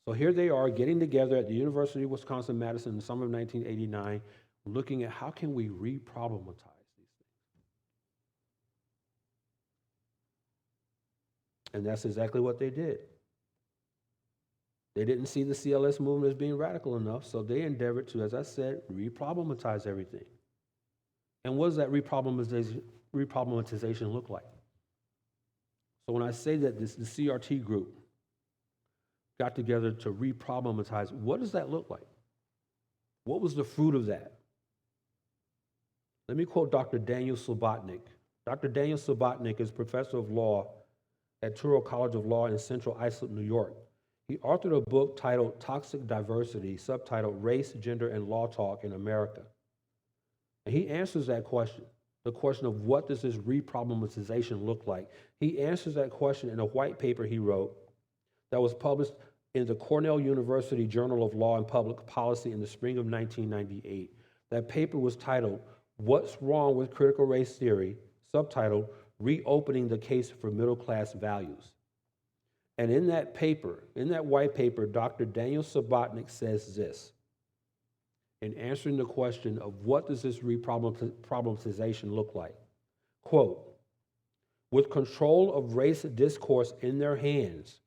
So here they are getting together at the University of Wisconsin-Madison in the summer of 1989, looking at how can we re-problematize these things. And that's exactly what they did. They didn't see the CLS movement as being radical enough, so they endeavored to, as I said, re-problematize everything. And what does that re-problematization look like? So when I say that the CRT group got together to re-problematize, what does that look like? What was the fruit of that? Let me quote Dr. Daniel Subotnick. Dr. Daniel Subotnick is professor of law at Touro College of Law in Central Islip, New York. He authored a book titled Toxic Diversity, subtitled Race, Gender, and Law Talk in America. And he answers that question, the question of what does this re-problematization look like? He answers that question in a white paper he wrote that was published in the Cornell University Journal of Law and Public Policy in the spring of 1998. That paper was titled, What's Wrong with Critical Race Theory, subtitled, Reopening the Case for Middle Class Values. And in that paper, in that white paper, Dr. Daniel Subotnick says this, in answering the question of what does this re-problematization look like? Quote, with control of race discourse in their hands,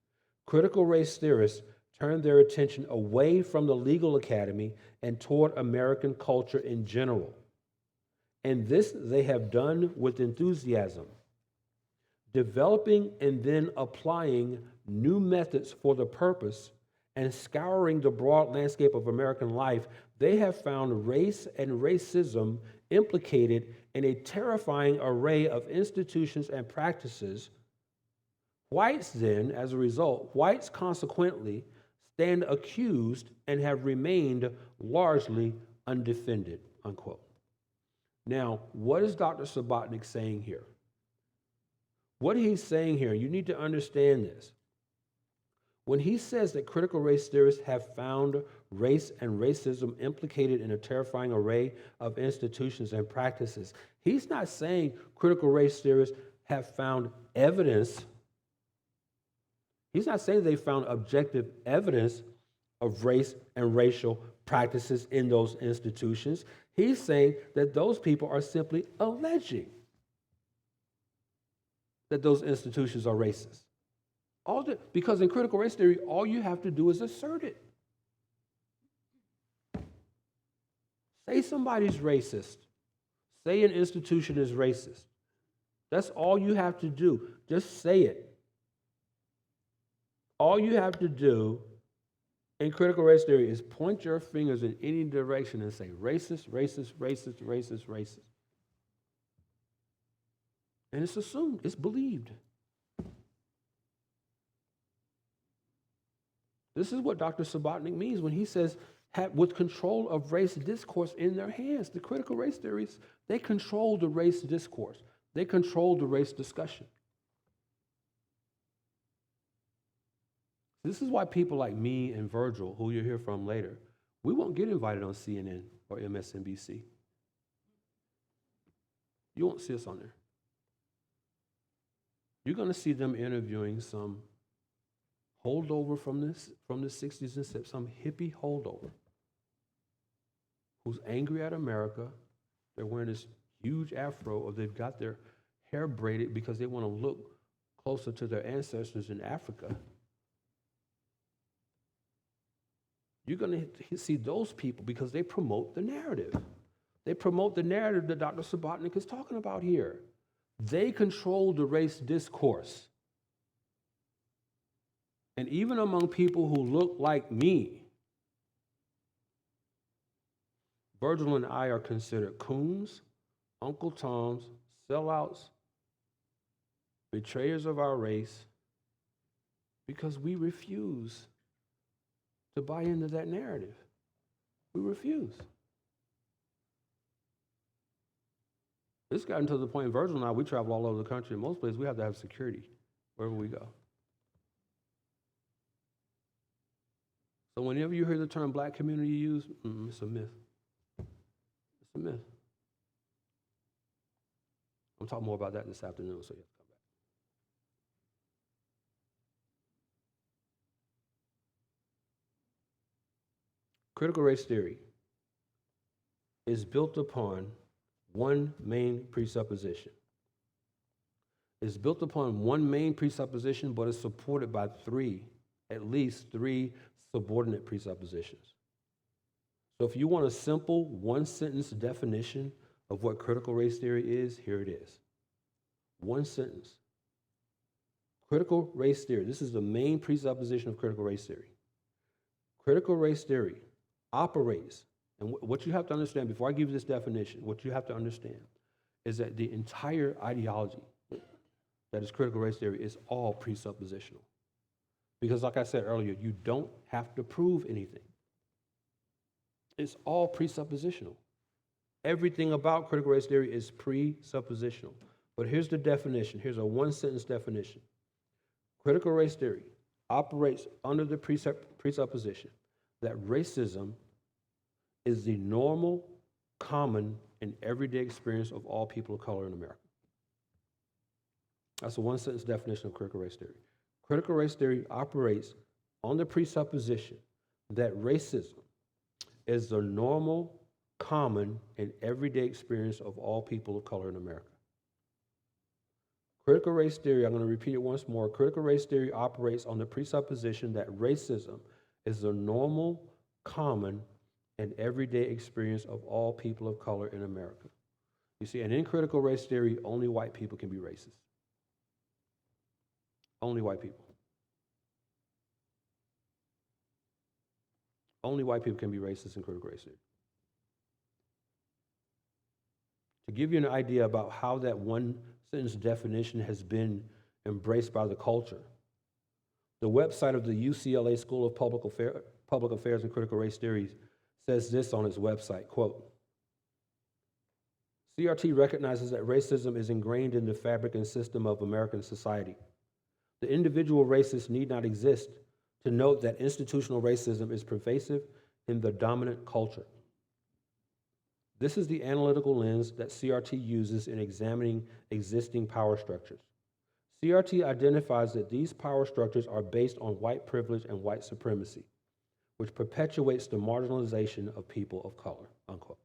critical race theorists turned their attention away from the legal academy and toward American culture in general. And this they have done with enthusiasm, developing and then applying new methods for the purpose and scouring the broad landscape of American life. They have found race and racism implicated in a terrifying array of institutions and practices. Whites then, as a result, whites consequently stand accused and have remained largely undefended, unquote. Now, what is Dr. Subotnick saying here? What he's saying here, you need to understand this. When he says that critical race theorists have found race and racism implicated in a terrifying array of institutions and practices, he's not saying critical race theorists have found evidence. He's not saying they found objective evidence of race and racial practices in those institutions. He's saying that those people are simply alleging that those institutions are racist. Because in critical race theory, all you have to do is assert it. Say somebody's racist. Say an institution is racist. That's all you have to do. Just say it. All you have to do in critical race theory is point your fingers in any direction and say racist, racist, racist, racist, racist. And it's assumed, it's believed. This is what Dr. Subotnick means when he says, with control of race discourse in their hands. The critical race theories, they control the race discourse. They control the race discussion. This is why people like me and Virgil, who you'll hear from later, we won't get invited on CNN or MSNBC. You won't see us on there. You're going to see them interviewing some holdover from the 60s and 70s, some hippie holdover who's angry at America. They're wearing this huge afro, or they've got their hair braided because they want to look closer to their ancestors in Africa. You're going to see those people because they promote the narrative. They promote the narrative that Dr. Subotnick is talking about here. They control the race discourse. And even among people who look like me, Virgil and I are considered coons, Uncle Toms, sellouts, betrayers of our race, because we refuse to buy into that narrative. We refuse. It's gotten to the point, Virgil and I, we travel all over the country. In most places, we have to have security wherever we go. So whenever you hear the term black community used, it's a myth. It's a myth. I'm talking more about that this afternoon, so you have to come back. Critical race theory is built upon one main presupposition. It's built upon one main presupposition, but it's supported by at least three subordinate presuppositions. So if you want a simple one-sentence definition of what critical race theory is, here it is. One sentence. Critical race theory, this is the main presupposition of critical race theory. Critical race theory operates, and what you have to understand, before I give you this definition, what you have to understand is that the entire ideology that is critical race theory is all presuppositional. Because like I said earlier, you don't have to prove anything. It's all presuppositional. Everything about critical race theory is presuppositional. But here's the definition. Here's a one-sentence definition. Critical race theory operates under the presupposition that racism is the normal, common, and everyday experience of all people of color in America. That's a one-sentence definition of critical race theory. Critical race theory operates on the presupposition that racism is the normal, common, and everyday experience of all people of color in America. Critical race theory, I'm going to repeat it once more. Critical race theory operates on the presupposition that racism is the normal, common, and everyday experience of all people of color in America. You see, and in critical race theory, only white people can be racist. Only white people. Only white people can be racist in critical race theory. To give you an idea about how that one-sentence definition has been embraced by the culture, the website of the UCLA School of Public Affairs and Critical Race Theory says this on its website, quote, CRT recognizes that racism is ingrained in the fabric and system of American society. The individual racist need not exist to note that institutional racism is pervasive in the dominant culture. This is the analytical lens that CRT uses in examining existing power structures. CRT identifies that these power structures are based on white privilege and white supremacy, which perpetuates the marginalization of people of color, unquote.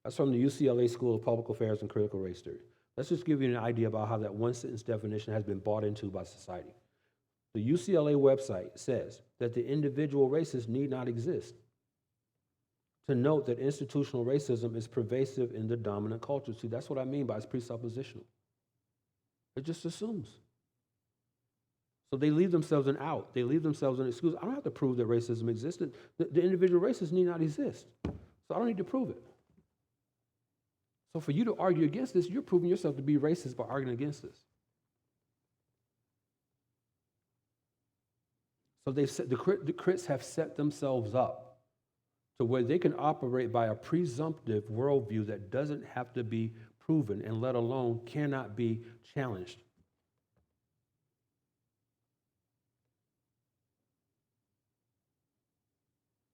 That's from the UCLA School of Public Affairs and Critical Race Theory. Let's just give you an idea about how that one-sentence definition has been bought into by society. The UCLA website says that the individual racist need not exist to note that institutional racism is pervasive in the dominant culture. See, that's what I mean by it's presuppositional. It just assumes. So they leave themselves an out. They leave themselves an excuse. I don't have to prove that racism existed. The individual racist need not exist. So I don't need to prove it. So for you to argue against this, you're proving yourself to be racist by arguing against this. So the critics have set themselves up to where they can operate by a presumptive worldview that doesn't have to be proven and let alone cannot be challenged.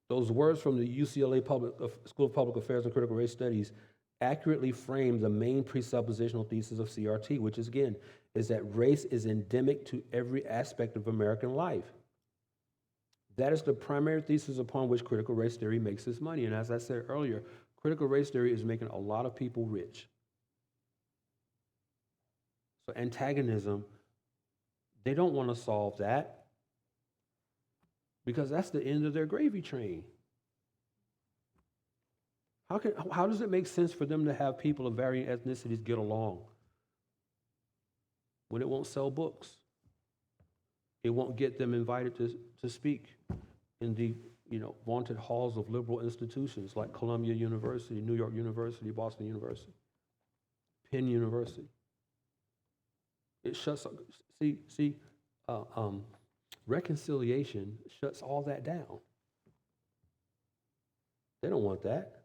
Those words from the UCLA School of Public Affairs and Critical Race Studies accurately frame the main presuppositional thesis of CRT, which is, again, is that race is endemic to every aspect of American life. That is the primary thesis upon which critical race theory makes its money. And as I said earlier, critical race theory is making a lot of people rich. So antagonism, they don't want to solve that because that's the end of their gravy train. How does it make sense for them to have people of varying ethnicities get along when it won't sell books? It won't get them invited to speak in the vaunted halls of liberal institutions like Columbia University, New York University, Boston University, Penn University. It shuts up. Reconciliation shuts all that down. They don't want that.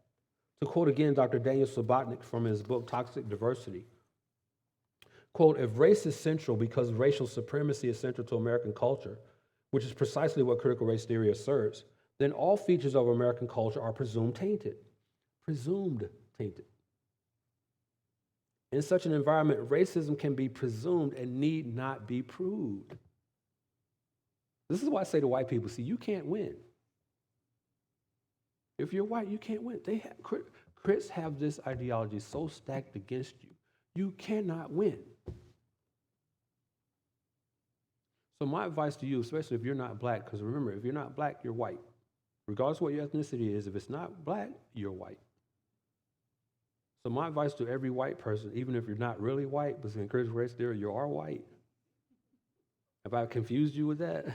To quote again Dr. Daniel Subotnick from his book Toxic Diversity, quote, if race is central because racial supremacy is central to American culture, which is precisely what critical race theory asserts, then all features of American culture are presumed tainted. Presumed tainted. In such an environment, racism can be presumed and need not be proved. This is why I say to white people, see, you can't win. If you're white, you can't win. Critics have this ideology so stacked against you, you cannot win. So my advice to you, especially if you're not black, because remember, if you're not black, you're white. Regardless of what your ethnicity is, if it's not black, you're white. So my advice to every white person, even if you're not really white, but in critical race theory, you are white. Have I confused you with that?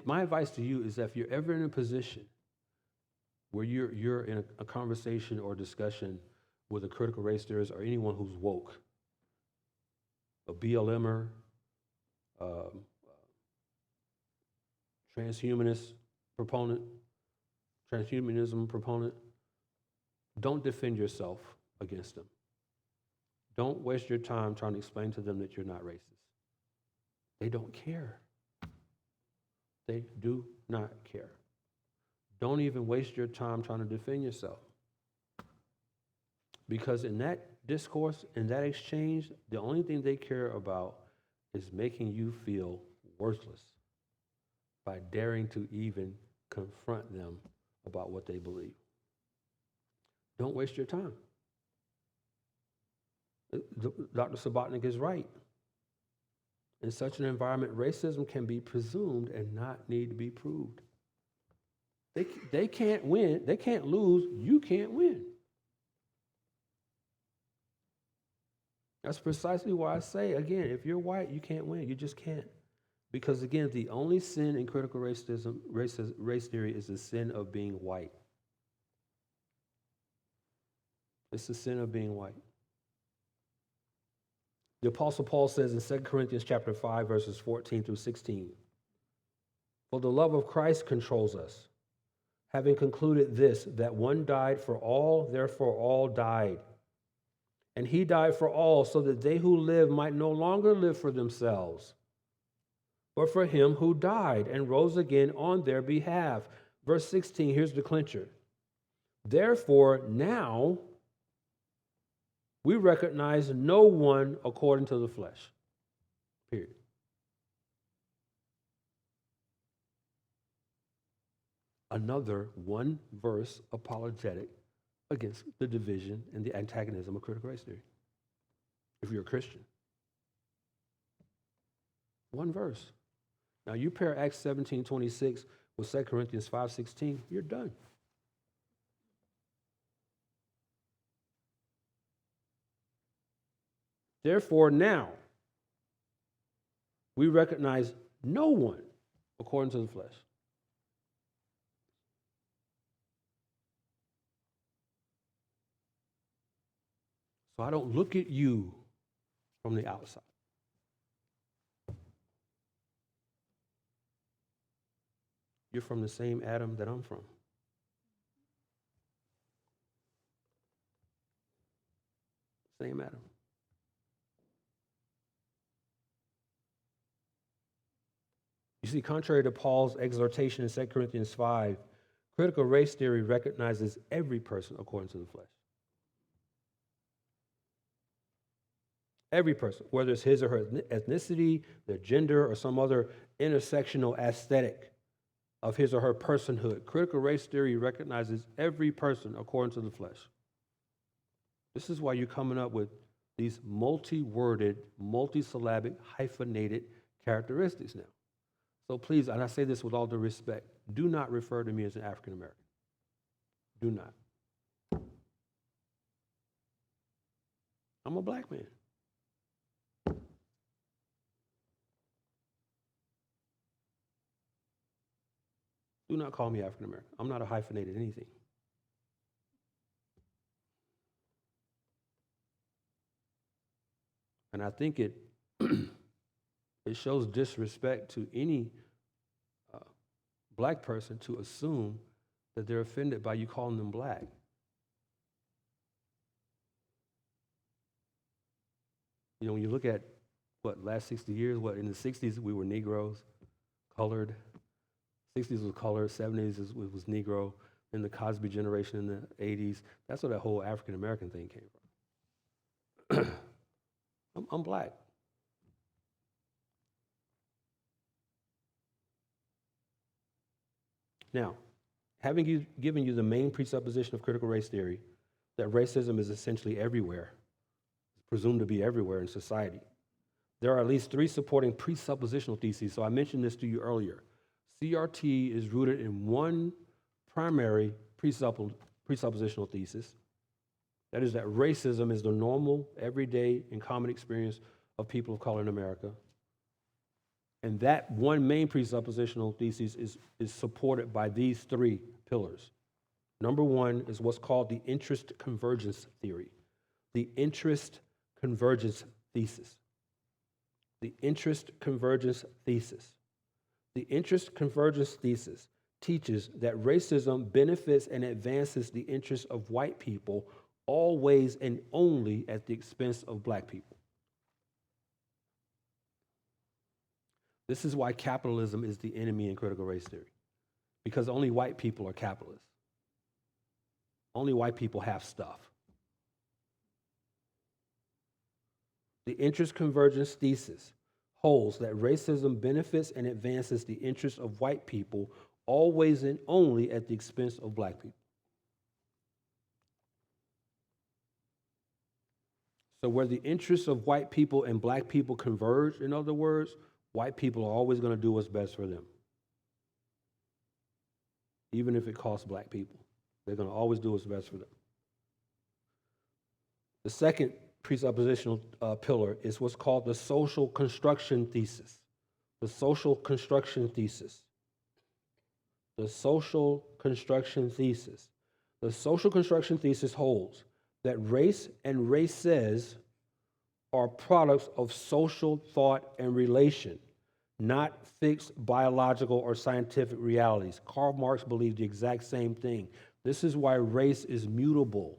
My advice to you is that if you're ever in a position where you're in a conversation or discussion with a critical race theorist or anyone who's woke, a BLMer, transhumanism proponent, don't defend yourself against them. Don't waste your time trying to explain to them that you're not racist. They don't care. They do not care. Don't even waste your time trying to defend yourself. Because in that discourse, in that exchange, the only thing they care about is making you feel worthless by daring to even confront them about what they believe. Don't waste your time. Dr. Subotnick is right. In such an environment, racism can be presumed and not need to be proved. They can't win. They can't lose. You can't win. That's precisely why I say, again, if you're white, you can't win. You just can't. Because, again, the only sin in critical race theory is the sin of being white. It's the sin of being white. The Apostle Paul says in 2 Corinthians chapter 5, verses 14 through 16, for the love of Christ controls us, having concluded this, that one died for all, therefore all died. And he died for all, so that they who live might no longer live for themselves, but for him who died and rose again on their behalf. Verse 16, here's the clincher. Therefore, now we recognize no one according to the flesh. Period. Another one verse apologetic against the division and the antagonism of critical race theory. If you're a Christian. One verse. Now you pair Acts 17:26 with 2 Corinthians 5:16, you're done. Therefore, now we recognize no one according to the flesh. So I don't look at you from the outside. You're from the same Adam that I'm from. Same Adam. You see, contrary to Paul's exhortation in 2 Corinthians 5, critical race theory recognizes every person according to the flesh. Every person, whether it's his or her ethnicity, their gender, or some other intersectional aesthetic of his or her personhood. Critical race theory recognizes every person according to the flesh. This is why you're coming up with these multi-worded, multi-syllabic, hyphenated characteristics now. So please, and I say this with all due respect, do not refer to me as an African American. Do not. I'm a black man. Do not call me African American. I'm not a hyphenated anything. And I think it shows disrespect to any black person to assume that they're offended by you calling them black. You know, when you look at last 60 years, in the 60s we were Negroes, colored. 60s was colored, 70s was Negro, then the Cosby generation in the 80s. That's where that whole African American thing came from. I'm black. Now, having given you the main presupposition of critical race theory, that racism is essentially everywhere, it's presumed to be everywhere in society, there are at least three supporting presuppositional theses. So I mentioned this to you earlier. CRT is rooted in one primary presuppositional thesis. That is that racism is the normal, everyday, and common experience of people of color in America. And that one main presuppositional thesis is supported by these three pillars. Number one is what's called the interest convergence theory. The interest convergence thesis. The interest convergence thesis. The interest convergence thesis teaches that racism benefits and advances the interests of white people always and only at the expense of black people. This is why capitalism is the enemy in critical race theory, because only white people are capitalists. Only white people have stuff. The interest convergence thesis holds that racism benefits and advances the interests of white people always and only at the expense of black people. So where the interests of white people and black people converge, in other words, white people are always going to do what's best for them. Even if it costs black people. They're going to always do what's best for them. The second presuppositional pillar is what's called the social construction thesis. The social construction thesis. The social construction thesis. The social construction thesis holds that race and races are products of social thought and relation, not fixed biological or scientific realities. Karl Marx believed the exact same thing. This is why race is mutable.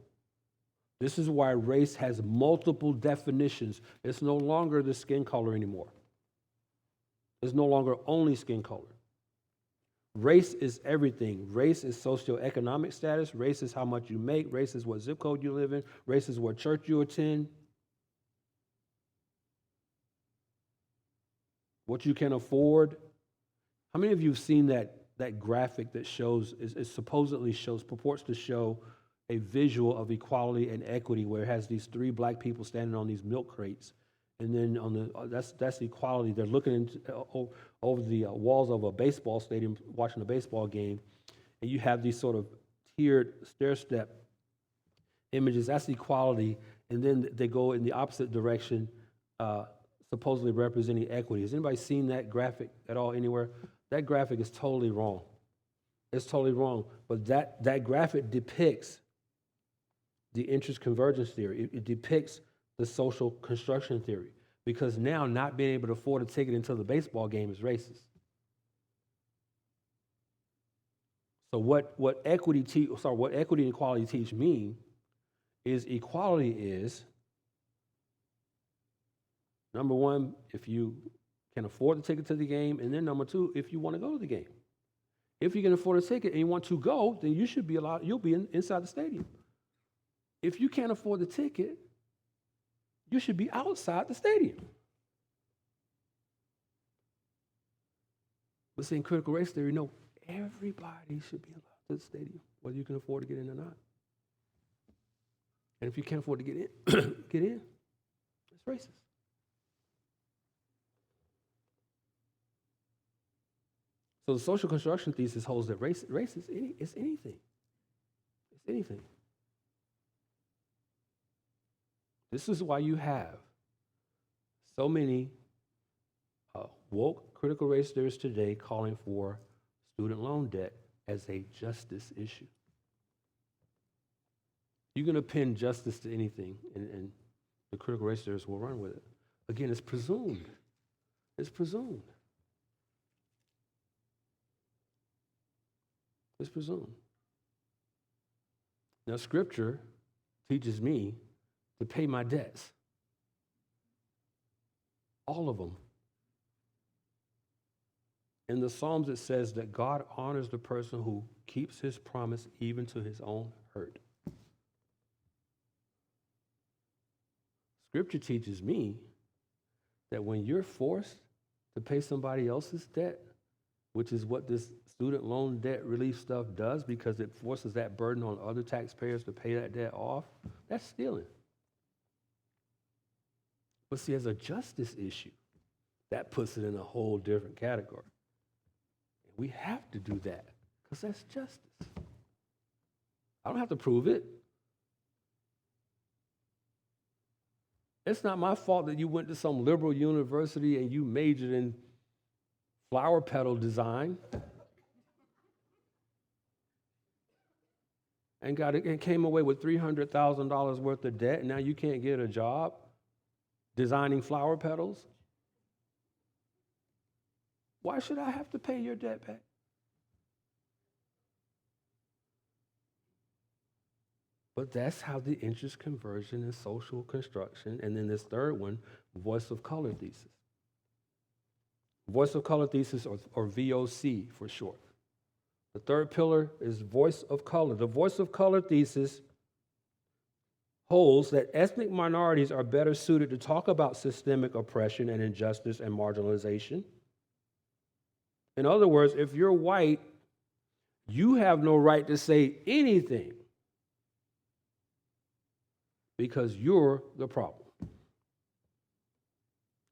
This is why race has multiple definitions. It's no longer the skin color anymore. It's no longer only skin color. Race is everything. Race is socioeconomic status. Race is how much you make. Race is what zip code you live in. Race is what church you attend. What you can afford. How many of you have seen that graphic that shows, it supposedly shows, purports to show a visual of equality and equity where it has these three black people standing on these milk crates. And then on that's equality. They're looking over the walls of a baseball stadium, watching a baseball game, and you have these sort of tiered stair-step images. That's equality, and then they go in the opposite direction, supposedly representing equity. Has anybody seen that graphic at all anywhere? That graphic is totally wrong. It's totally wrong. But that graphic depicts the interest convergence theory. It depicts the social construction theory, because now not being able to afford a ticket into the baseball game is racist. So what equity and equality teach me is equality is, number one, if you can afford the ticket to the game, and then number two, if you want to go to the game. If you can afford a ticket and you want to go, then you should be allowed, you'll be inside the stadium. If you can't afford the ticket, you should be outside the stadium. But see, in critical race theory, no, everybody should be allowed to the stadium, whether you can afford to get in or not. And if you can't afford to get in, get in. It's racist. So the social construction thesis holds that race is anything. It's anything. This is why you have so many woke critical race theorists today calling for student loan debt as a justice issue. You're going to pin justice to anything, and the critical race theorists will run with it. Again, it's presumed. It's presumed. It's presumed. Now, Scripture teaches me to pay my debts. All of them. In the Psalms, it says that God honors the person who keeps his promise even to his own hurt. Scripture teaches me that when you're forced to pay somebody else's debt, which is what this student loan debt relief stuff does, because it forces that burden on other taxpayers to pay that debt off, that's stealing. But see, as a justice issue, that puts it in a whole different category. We have to do that because that's justice. I don't have to prove it. It's not my fault that you went to some liberal university and you majored in flower petal design and came away with $300,000 worth of debt, and now you can't get a job designing flower petals. Why should I have to pay your debt back? But that's how the interest conversion and social construction, and then this third one, voice of color thesis. Voice of color thesis, or VOC for short. The third pillar is voice of color. The voice of color thesis holds that ethnic minorities are better suited to talk about systemic oppression and injustice and marginalization. In other words, if you're white, you have no right to say anything because you're the problem.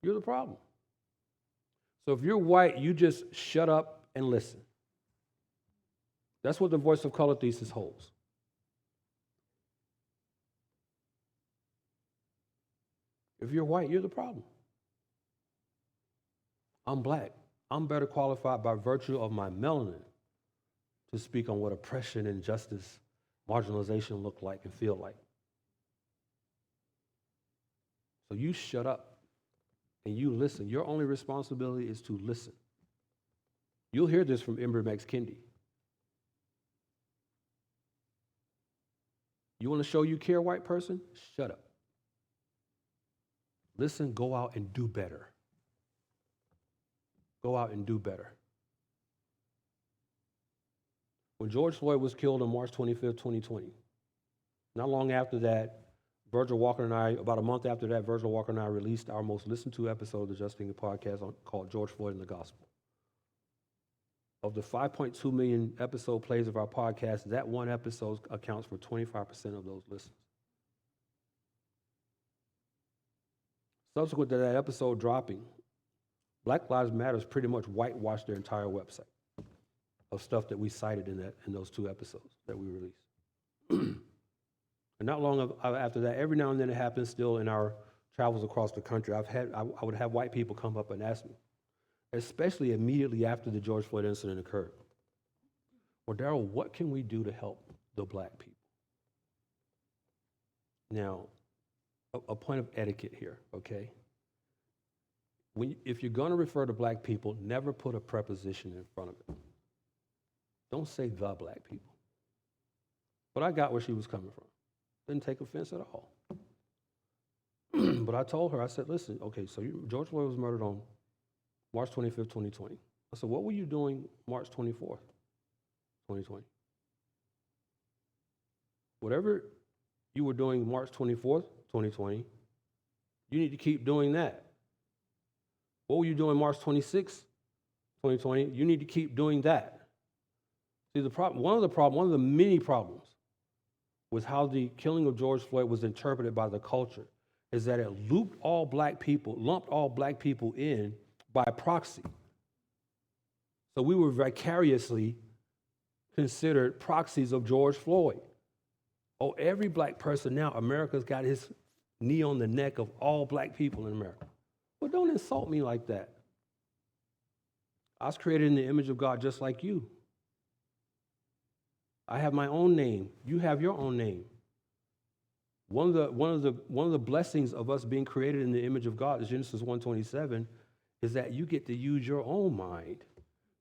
You're the problem. So if you're white, you just shut up and listen. That's what the voice of color thesis holds. If you're white, you're the problem. I'm black. I'm better qualified by virtue of my melanin to speak on what oppression, injustice, marginalization look like and feel like. So you shut up. and you listen. Your only responsibility is to listen. You'll hear this from Ember Kendi. You want to show you care, white person? Shut up. Listen, go out and do better. Go out and do better. When George Floyd was killed on March 25th, 2020, not long after that, Virgil Walker and I, about a month after that, Virgil Walker and I released our most listened to episode of the Just Thinking podcast called George Floyd and the Gospel. Of the 5.2 million episode plays of our podcast, that one episode accounts for 25% of those listens. Subsequent to that episode dropping, Black Lives Matter pretty much whitewashed their entire website of stuff that we cited in those two episodes that we released. And not long after that, every now and then it happens still in our travels across the country. I would have white people come up and ask me, especially immediately after the George Floyd incident occurred, well, Darrell, what can we do to help the black people? Now, a point of etiquette here, okay? If you're going to refer to black people, never put a preposition in front of it. Don't say the black people. But I got where she was coming from. Didn't take offense at all. But I told her, I said, listen, okay, so George Floyd was murdered on March 25th, 2020. I said, what were you doing March 24th, 2020? Whatever you were doing March 24th, 2020, you need to keep doing that. What were you doing March 26th, 2020? You need to keep doing that. See, one of the many problems with how the killing of George Floyd was interpreted by the culture is that it lumped all black people in by proxy. So we were vicariously considered proxies of George Floyd. Oh, every black person now, America's got his knee on the neck of all black people in America. Well, don't insult me like that. I was created in the image of God just like you. I have my own name. You have your own name. One of the blessings of us being created in the image of God, is Genesis 1:27, is that you get to use your own mind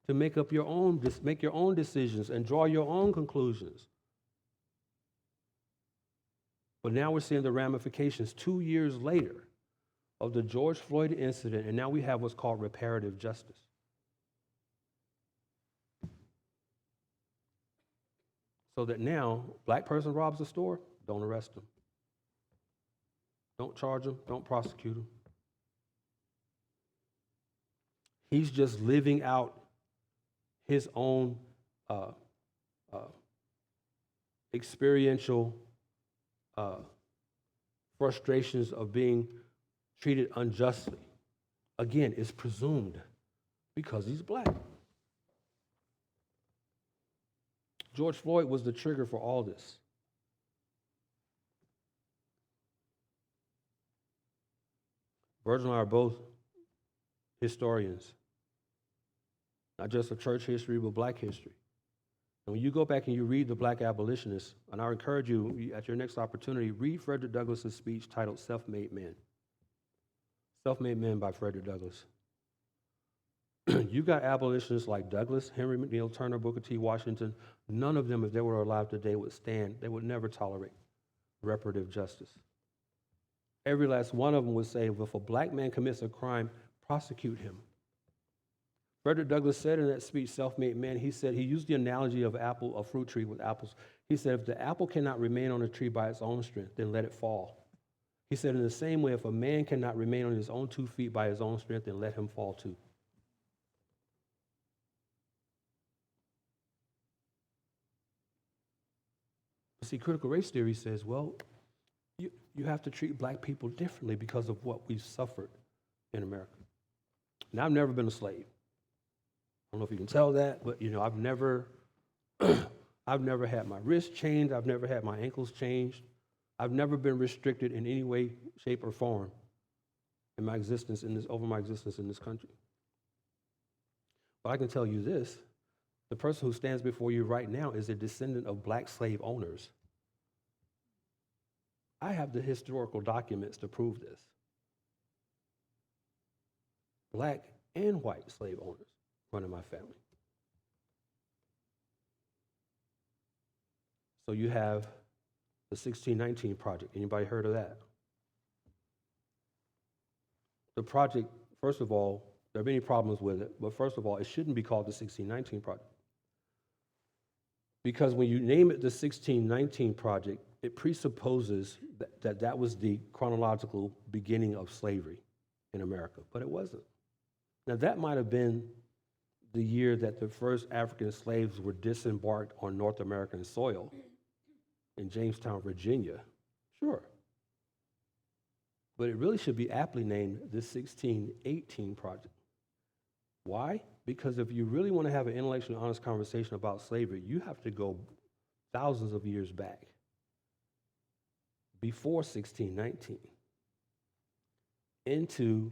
to make your own decisions and draw your own conclusions. But now we're seeing the ramifications 2 years later of the George Floyd incident, and now we have what's called reparative justice. So that now, black person robs a store, don't arrest him. Don't charge him, don't prosecute him. He's just living out his own experiential frustrations of being treated unjustly. Again, it's presumed because he's black. George Floyd was the trigger for all this. Virgil and I are both historians, not just of church history, but black history. And when you go back and you read the black abolitionists, and I encourage you, at your next opportunity, read Frederick Douglass's speech titled Self-Made Men. Self-Made Men by Frederick Douglass. You got abolitionists like Douglass, Henry McNeil, Turner, Booker T. Washington. None of them, if they were alive today, they would never tolerate reparative justice. Every last one of them would say, if a black man commits a crime, prosecute him. Frederick Douglass said in that speech, Self-Made Man, he used the analogy of a fruit tree with apples. He said, if the apple cannot remain on a tree by its own strength, then let it fall. He said, in the same way, if a man cannot remain on his own 2 feet by his own strength, then let him fall too. See, critical race theory says, well, you have to treat black people differently because of what we've suffered in America. Now, I've never been a slave. I don't know if you can tell that, but I've never had my wrists changed. I've never had my ankles changed. I've never been restricted in any way, shape, or form in my existence over my existence in this country. But I can tell you this: the person who stands before you right now is a descendant of black slave owners. I have the historical documents to prove this. black and white slave owners running my family. So you have the 1619 Project. Anybody heard of that? The project, first of all, there are many problems with it, but first of all, it shouldn't be called the 1619 Project. Because when you name it the 1619 Project, it presupposes that was the chronological beginning of slavery in America, but it wasn't. Now, that might have been the year that the first African slaves were disembarked on North American soil in Jamestown, Virginia, sure. But it really should be aptly named the 1618 Project. Why? Because if you really want to have an intellectually honest conversation about slavery, you have to go thousands of years back, before 1619, into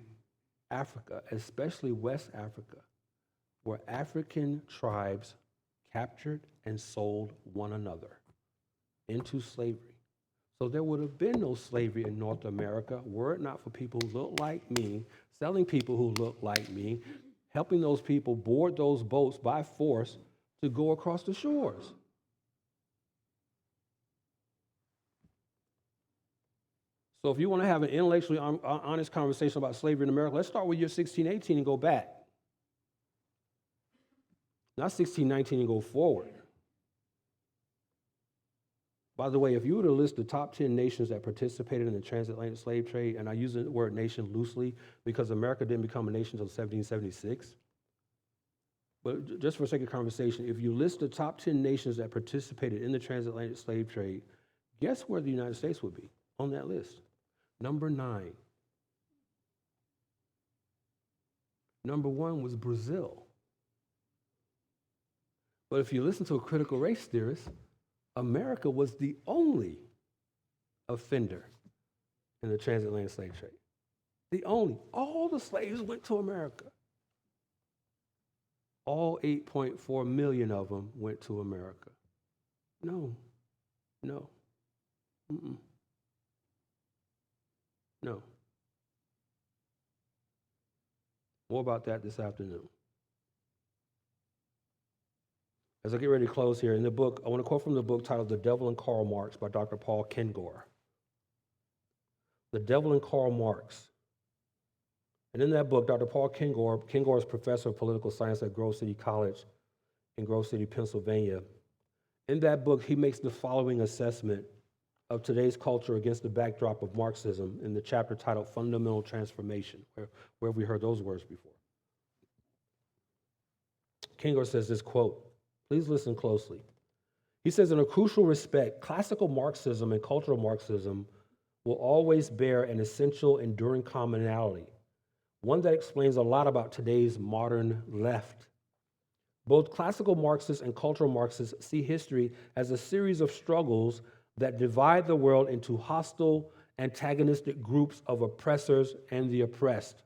Africa, especially West Africa, where African tribes captured and sold one another into slavery. So there would have been no slavery in North America were it not for people who look like me, selling people who look like me, helping those people board those boats by force to go across the shores. So if you want to have an intellectually honest conversation about slavery in America, let's start with your 1618 and go back. Not 1619 and go forward. By the way, if you were to list the top 10 nations that participated in the transatlantic slave trade, and I use the word nation loosely because America didn't become a nation until 1776, but just for the sake of conversation, if you list the top 10 nations that participated in the transatlantic slave trade, guess where the United States would be on that list? Number 9. Number 1 was Brazil. But if you listen to a critical race theorist, America was the only offender in the transatlantic slave trade. The only. All the slaves went to America. All 8.4 million of them went to America. No. Mm-mm. No. More about that this afternoon. As I get ready to close here, in the book, I want to quote from the book titled The Devil and Karl Marx by Dr. Paul Kengor. The Devil and Karl Marx. And in that book, Dr. Paul Kengor is professor of political science at Grove City College in Grove City, Pennsylvania. In that book, he makes the following assessment of today's culture against the backdrop of Marxism in the chapter titled Fundamental Transformation, where we heard those words before. Kengor says this quote, please listen closely. He says, in a crucial respect, classical Marxism and cultural Marxism will always bear an essential, enduring commonality, one that explains a lot about today's modern left. Both classical Marxists and cultural Marxists see history as a series of struggles that divide the world into hostile, antagonistic groups of oppressors and the oppressed.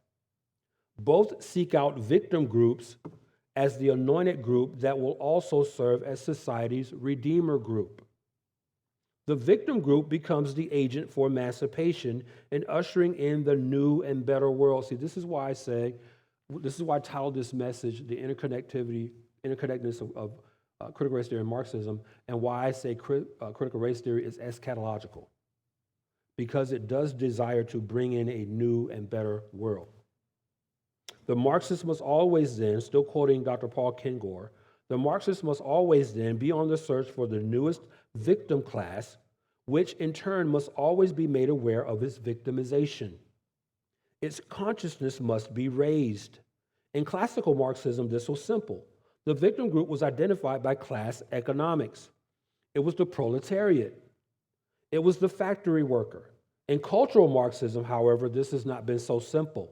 Both seek out victim groups as the anointed group that will also serve as society's redeemer group. The victim group becomes the agent for emancipation and ushering in the new and better world. See, this is why I titled this message, the interconnectedness of critical race theory and Marxism, and why I say critical race theory is eschatological, because it does desire to bring in a new and better world. The Marxists must always then, still quoting Dr. Paul Kengor, the Marxists must always then be on the search for the newest victim class, which in turn must always be made aware of its victimization. Its consciousness must be raised. In classical Marxism, this was simple. The victim group was identified by class economics. It was the proletariat. It was the factory worker. In cultural Marxism, however, this has not been so simple,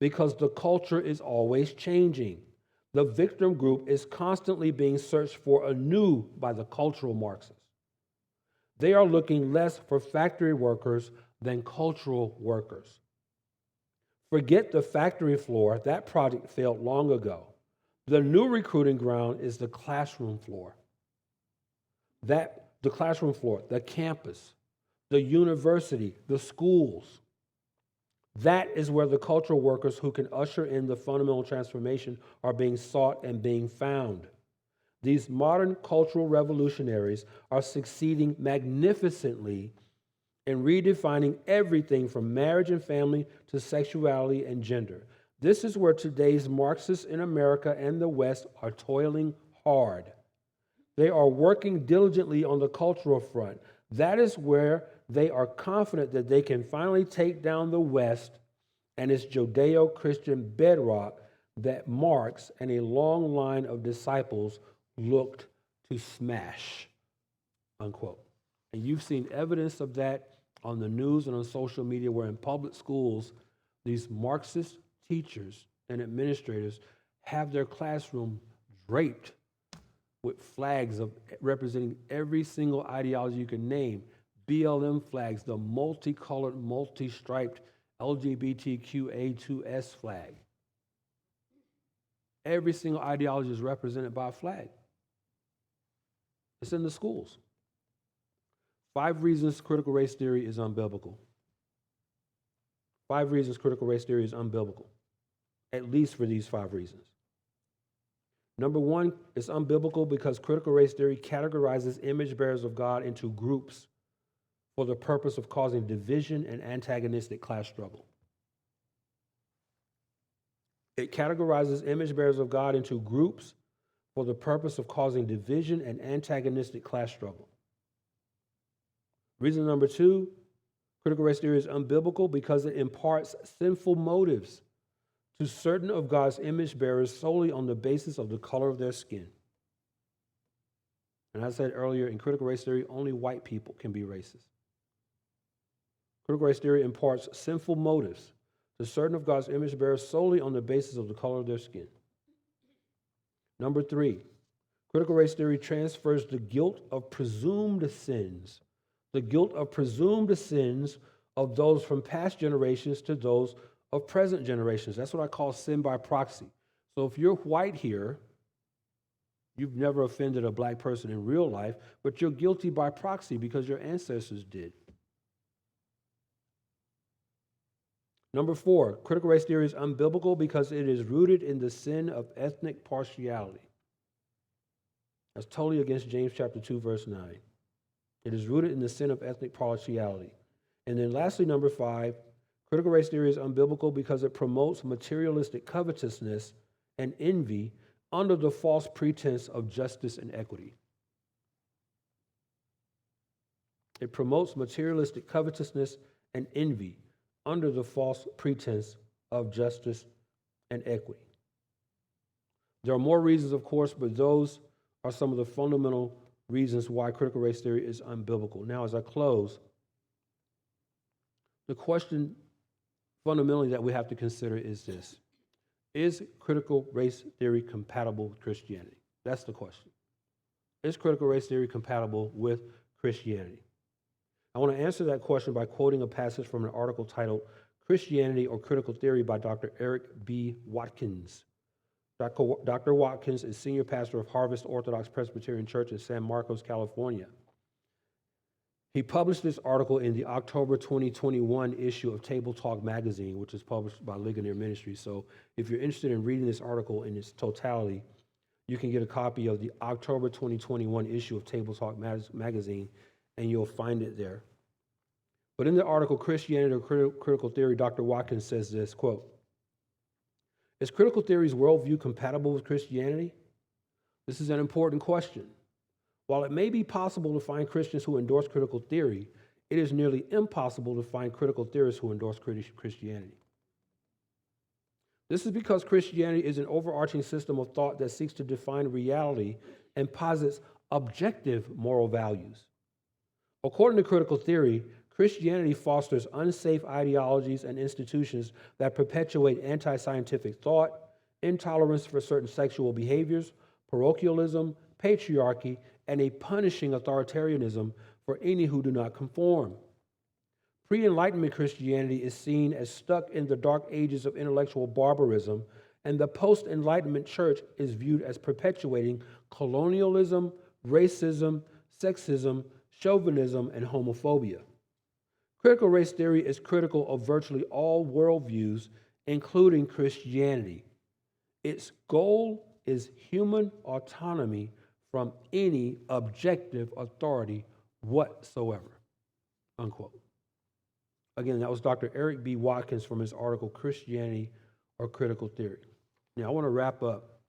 because the culture is always changing. The victim group is constantly being searched for anew by the cultural Marxists. They are looking less for factory workers than cultural workers. Forget the factory floor. That project failed long ago. The new recruiting ground is the classroom floor. The classroom floor, the campus, the university, the schools. That is where the cultural workers who can usher in the fundamental transformation are being sought and being found. These modern cultural revolutionaries are succeeding magnificently in redefining everything from marriage and family to sexuality and gender. This is where today's Marxists in America and the West are toiling hard. They are working diligently on the cultural front. That is where they are confident that they can finally take down the West and its Judeo-Christian bedrock that Marx and a long line of disciples looked to smash, unquote. And you've seen evidence of that on the news and on social media, where in public schools, these Marxist teachers and administrators have their classroom draped with flags representing every single ideology you can name. BLM flags, the multicolored, multi-striped LGBTQA2S flag. Every single ideology is represented by a flag. It's in the schools. 5 reasons critical race theory is unbiblical. 5 reasons critical race theory is unbiblical, at least for these 5 reasons. Number 1, it's unbiblical because critical race theory categorizes image bearers of God into groups for the purpose of causing division and antagonistic class struggle. It categorizes image bearers of God into groups for the purpose of causing division and antagonistic class struggle. Reason number 2, critical race theory is unbiblical because it imparts sinful motives to certain of God's image bearers solely on the basis of the color of their skin. And as I said earlier, in critical race theory, only white people can be racist. Critical race theory imparts sinful motives to certain of God's image bearers solely on the basis of the color of their skin. Number 3, critical race theory transfers the guilt of presumed sins, of those from past generations to those of present generations. That's what I call sin by proxy. So if you're white here, you've never offended a black person in real life, but you're guilty by proxy because your ancestors did. Number 4, critical race theory is unbiblical because it is rooted in the sin of ethnic partiality. That's totally against James chapter 2, verse 9. It is rooted in the sin of ethnic partiality. And then lastly, number 5, critical race theory is unbiblical because it promotes materialistic covetousness and envy under the false pretense of justice and equity. It promotes materialistic covetousness and envy under the false pretense of justice and equity. There are more reasons, of course, but those are some of the fundamental reasons why critical race theory is unbiblical. Now, as I close, the question fundamentally that we have to consider is this: is critical race theory compatible with Christianity? That's the question. Is critical race theory compatible with Christianity? I want to answer that question by quoting a passage from an article titled Christianity or Critical Theory by Dr. Eric B. Watkins. Dr. Watkins is senior pastor of Harvest Orthodox Presbyterian Church in San Marcos, California. He published this article in the October 2021 issue of Table Talk magazine, which is published by Ligonier Ministries. So if you're interested in reading this article in its totality, you can get a copy of the October 2021 issue of Table Talk magazine, and you'll find it there. But in the article, Christianity or Critical Theory, Dr. Watkins says this, quote, "Is critical theory's worldview compatible with Christianity? This is an important question. While it may be possible to find Christians who endorse critical theory, it is nearly impossible to find critical theorists who endorse Christianity. This is because Christianity is an overarching system of thought that seeks to define reality and posits objective moral values. According to critical theory, Christianity fosters unsafe ideologies and institutions that perpetuate anti-scientific thought, intolerance for certain sexual behaviors, parochialism, patriarchy, and a punishing authoritarianism for any who do not conform. Pre-Enlightenment Christianity is seen as stuck in the dark ages of intellectual barbarism, and the post-Enlightenment church is viewed as perpetuating colonialism, racism, sexism, chauvinism, and homophobia. Critical race theory is critical of virtually all worldviews, including Christianity. Its goal is human autonomy from any objective authority whatsoever, unquote. Again, that was Dr. Eric B. Watkins from his article, Christianity or Critical Theory. Now, I want to wrap up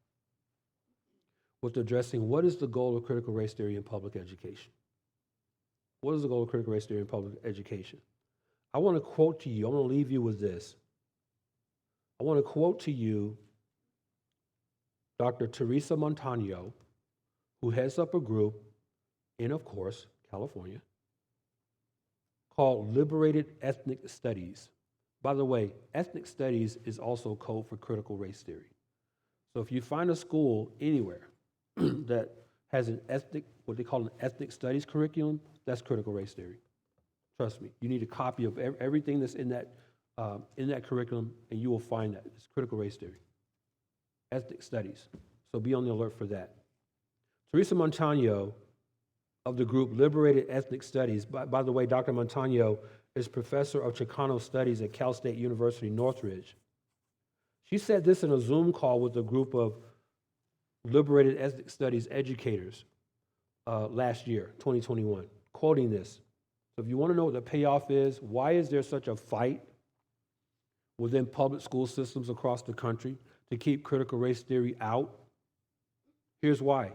with addressing what is the goal of critical race theory in public education. What is the goal of critical race theory in public education? I want to quote to you, I want to leave you with this. I want to quote to you Dr. Teresa Montano, who heads up a group in, of course, California, called Liberated Ethnic Studies. By the way, ethnic studies is also code for critical race theory. So if you find a school anywhere that has an ethnic, what they call an ethnic studies curriculum, that's critical race theory. Trust me, you need a copy of everything that's in that curriculum, and you will find that. It's critical race theory. Ethnic studies. So be on the alert for that. Teresa Montano of the group Liberated Ethnic Studies. By the way, Dr. Montano is professor of Chicano Studies at Cal State University, Northridge. She said this in a Zoom call with a group of Liberated Ethnic Studies educators last year, 2021, quoting this. So if you want to know what the payoff is, why is there such a fight within public school systems across the country to keep critical race theory out? Here's why.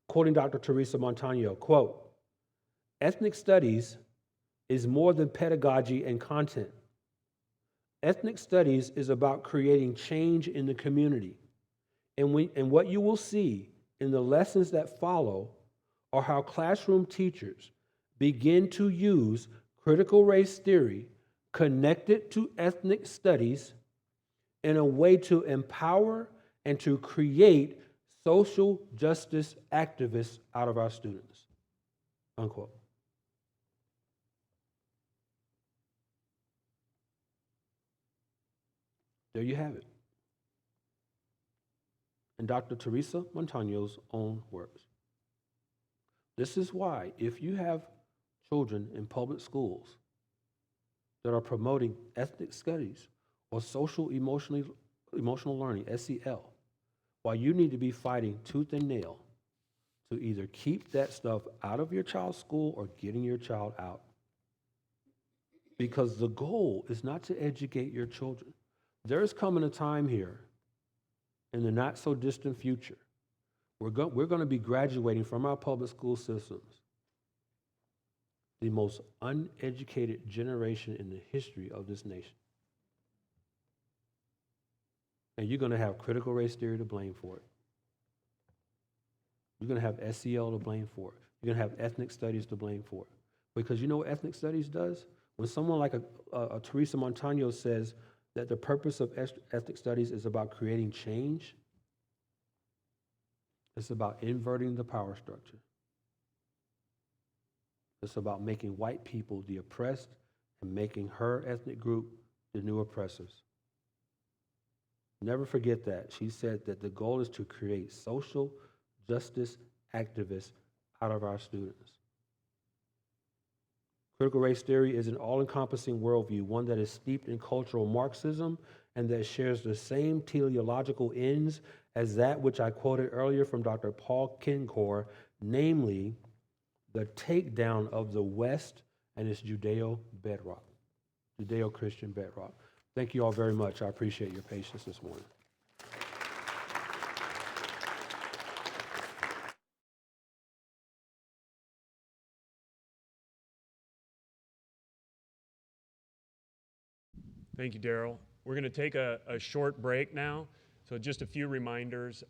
Quoting Dr. Teresa Montano, quote, ethnic studies is more than pedagogy and content. Ethnic studies is about creating change in the community. And what you will see in the lessons that follow are how classroom teachers begin to use critical race theory connected to ethnic studies in a way to empower and to create social justice activists out of our students, unquote. There you have it. In Dr. Teresa Montano's own words. This is why, if you have children in public schools that are promoting ethnic studies or social emotional learning, SEL, why you need to be fighting tooth and nail to either keep that stuff out of your child's school or getting your child out. Because the goal is not to educate your children. There is coming a time here in the not so distant future, we're going to be graduating from our public school systems the most uneducated generation in the history of this nation. And you're going to have critical race theory to blame for it. You're going to have SEL to blame for it. You're going to have ethnic studies to blame for it. Because you know what ethnic studies does? When someone like a Teresa Montano says that the purpose of ethnic studies is about creating change, it's about inverting the power structure. It's about making white people the oppressed and making her ethnic group the new oppressors. Never forget that. She said that the goal is to create social justice activists out of our students. Critical race theory is an all-encompassing worldview, one that is steeped in cultural Marxism and that shares the same teleological ends as that which I quoted earlier from Dr. Paul Kincor, namely the takedown of the West and its Judeo-Christian bedrock. Thank you all very much. I appreciate your patience this morning. Thank you, Darrell. We're going to take a short break now. So just a few reminders.